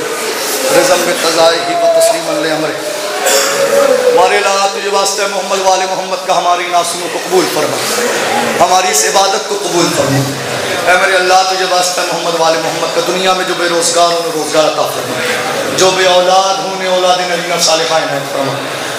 रिज़म बिक़ज़ाइहि व तस्लीमन लिअमरिहि। हमारे अल्लाह तुझे वास्ते मोहम्मद वाले मोहम्मद का हमारी नासुनों को कबूल फरमा, हमारी इस इबादत को कबूल फरमा। ऐ मेरे अल्लाह तुझे वास्ते मोहम्मद वाले मोहम्मद का दुनिया में जो बेरोज़गार उन्हें रोज़गार अता फरमा, जो बे औलाद हों उन्हें औलाद नबीना सालिहा इनायत फरमा।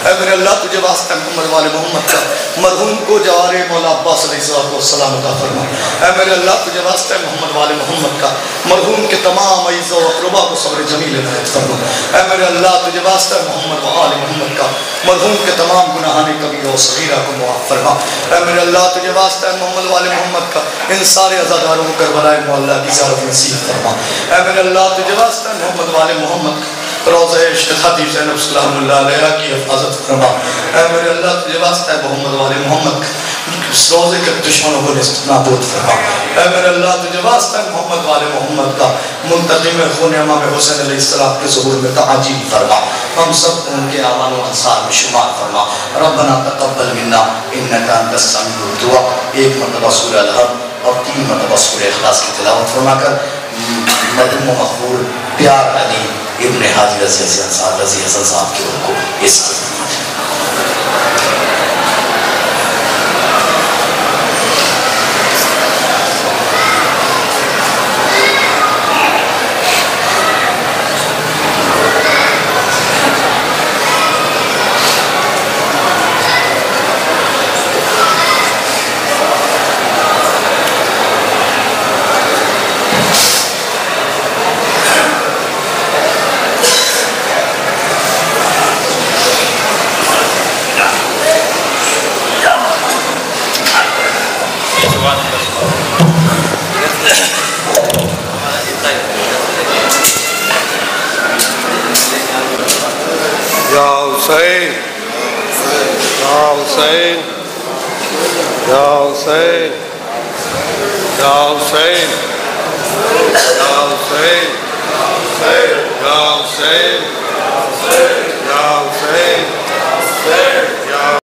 ऐ मेरे अल्लाह तुझे वास्ते मोहम्मद वाले मोहम्मद का मरहूम को जवारे मौला अब्बास अलैहिस्सलाम अता फरमा। ऐ मेरे अल्लाह तुझे वास्ते मोहम्मद वाले मोहम्मद का मरहूम के तमाम अज़ीज़ व अक़रबा को सब्र जमील इनायत फरमा। ऐ मेरे अल्लाह तुझे वास्ते मोहम्मद व आले मोहम्मद का मरहूम के तमाम गुनाहाने कबीरा व सगीरा को मुआफ़ फरमा। ऐ मेरे अल्लाह तुझे वास्ते मोहम्मद वाले मोहम्मद का इन सारे अज़ादारों को करबलाए मौला की ज़ियारत नसीब फरमा। ऐ मेरे अल्लाह तुझे वास्ते मोहम्मद वाले मोहम्मद रोज़े शहादी ज़ैनब सलामुल्लाह अलैहा की हिफाजत फरमा। ऐ मेरे अल्लाह तुझे वास्ते मोहम्मद वाले मोहम्मद रोज़े के दुश्मनों को नाबूद फरमा। ऐ मेरे अल्लाह तुझे वास्ते मोहम्मद वाले मोहम्मद का मुंतक़िम खून इमाम हुसैन अलैहिस्सलाम के ज़ुहूर में तआजील फरमा। हम सब उनके आमाल व अंसार में शुमार फरमा। रब्बना तक़ब्बल मिन्ना इन्नका अंतस समीउद दुआ। एक मरतबा सूरह अल-हज़्ब और 3 मरतबा सूरह इख़लास की तिलावत फरमाकर मरहूम मक़बूल प्यार अली इब्न हाजी रज़ी हसन साहब की रूह को इस हुसैन या हुसैन या हुसैन या हुसैन या हुसैन।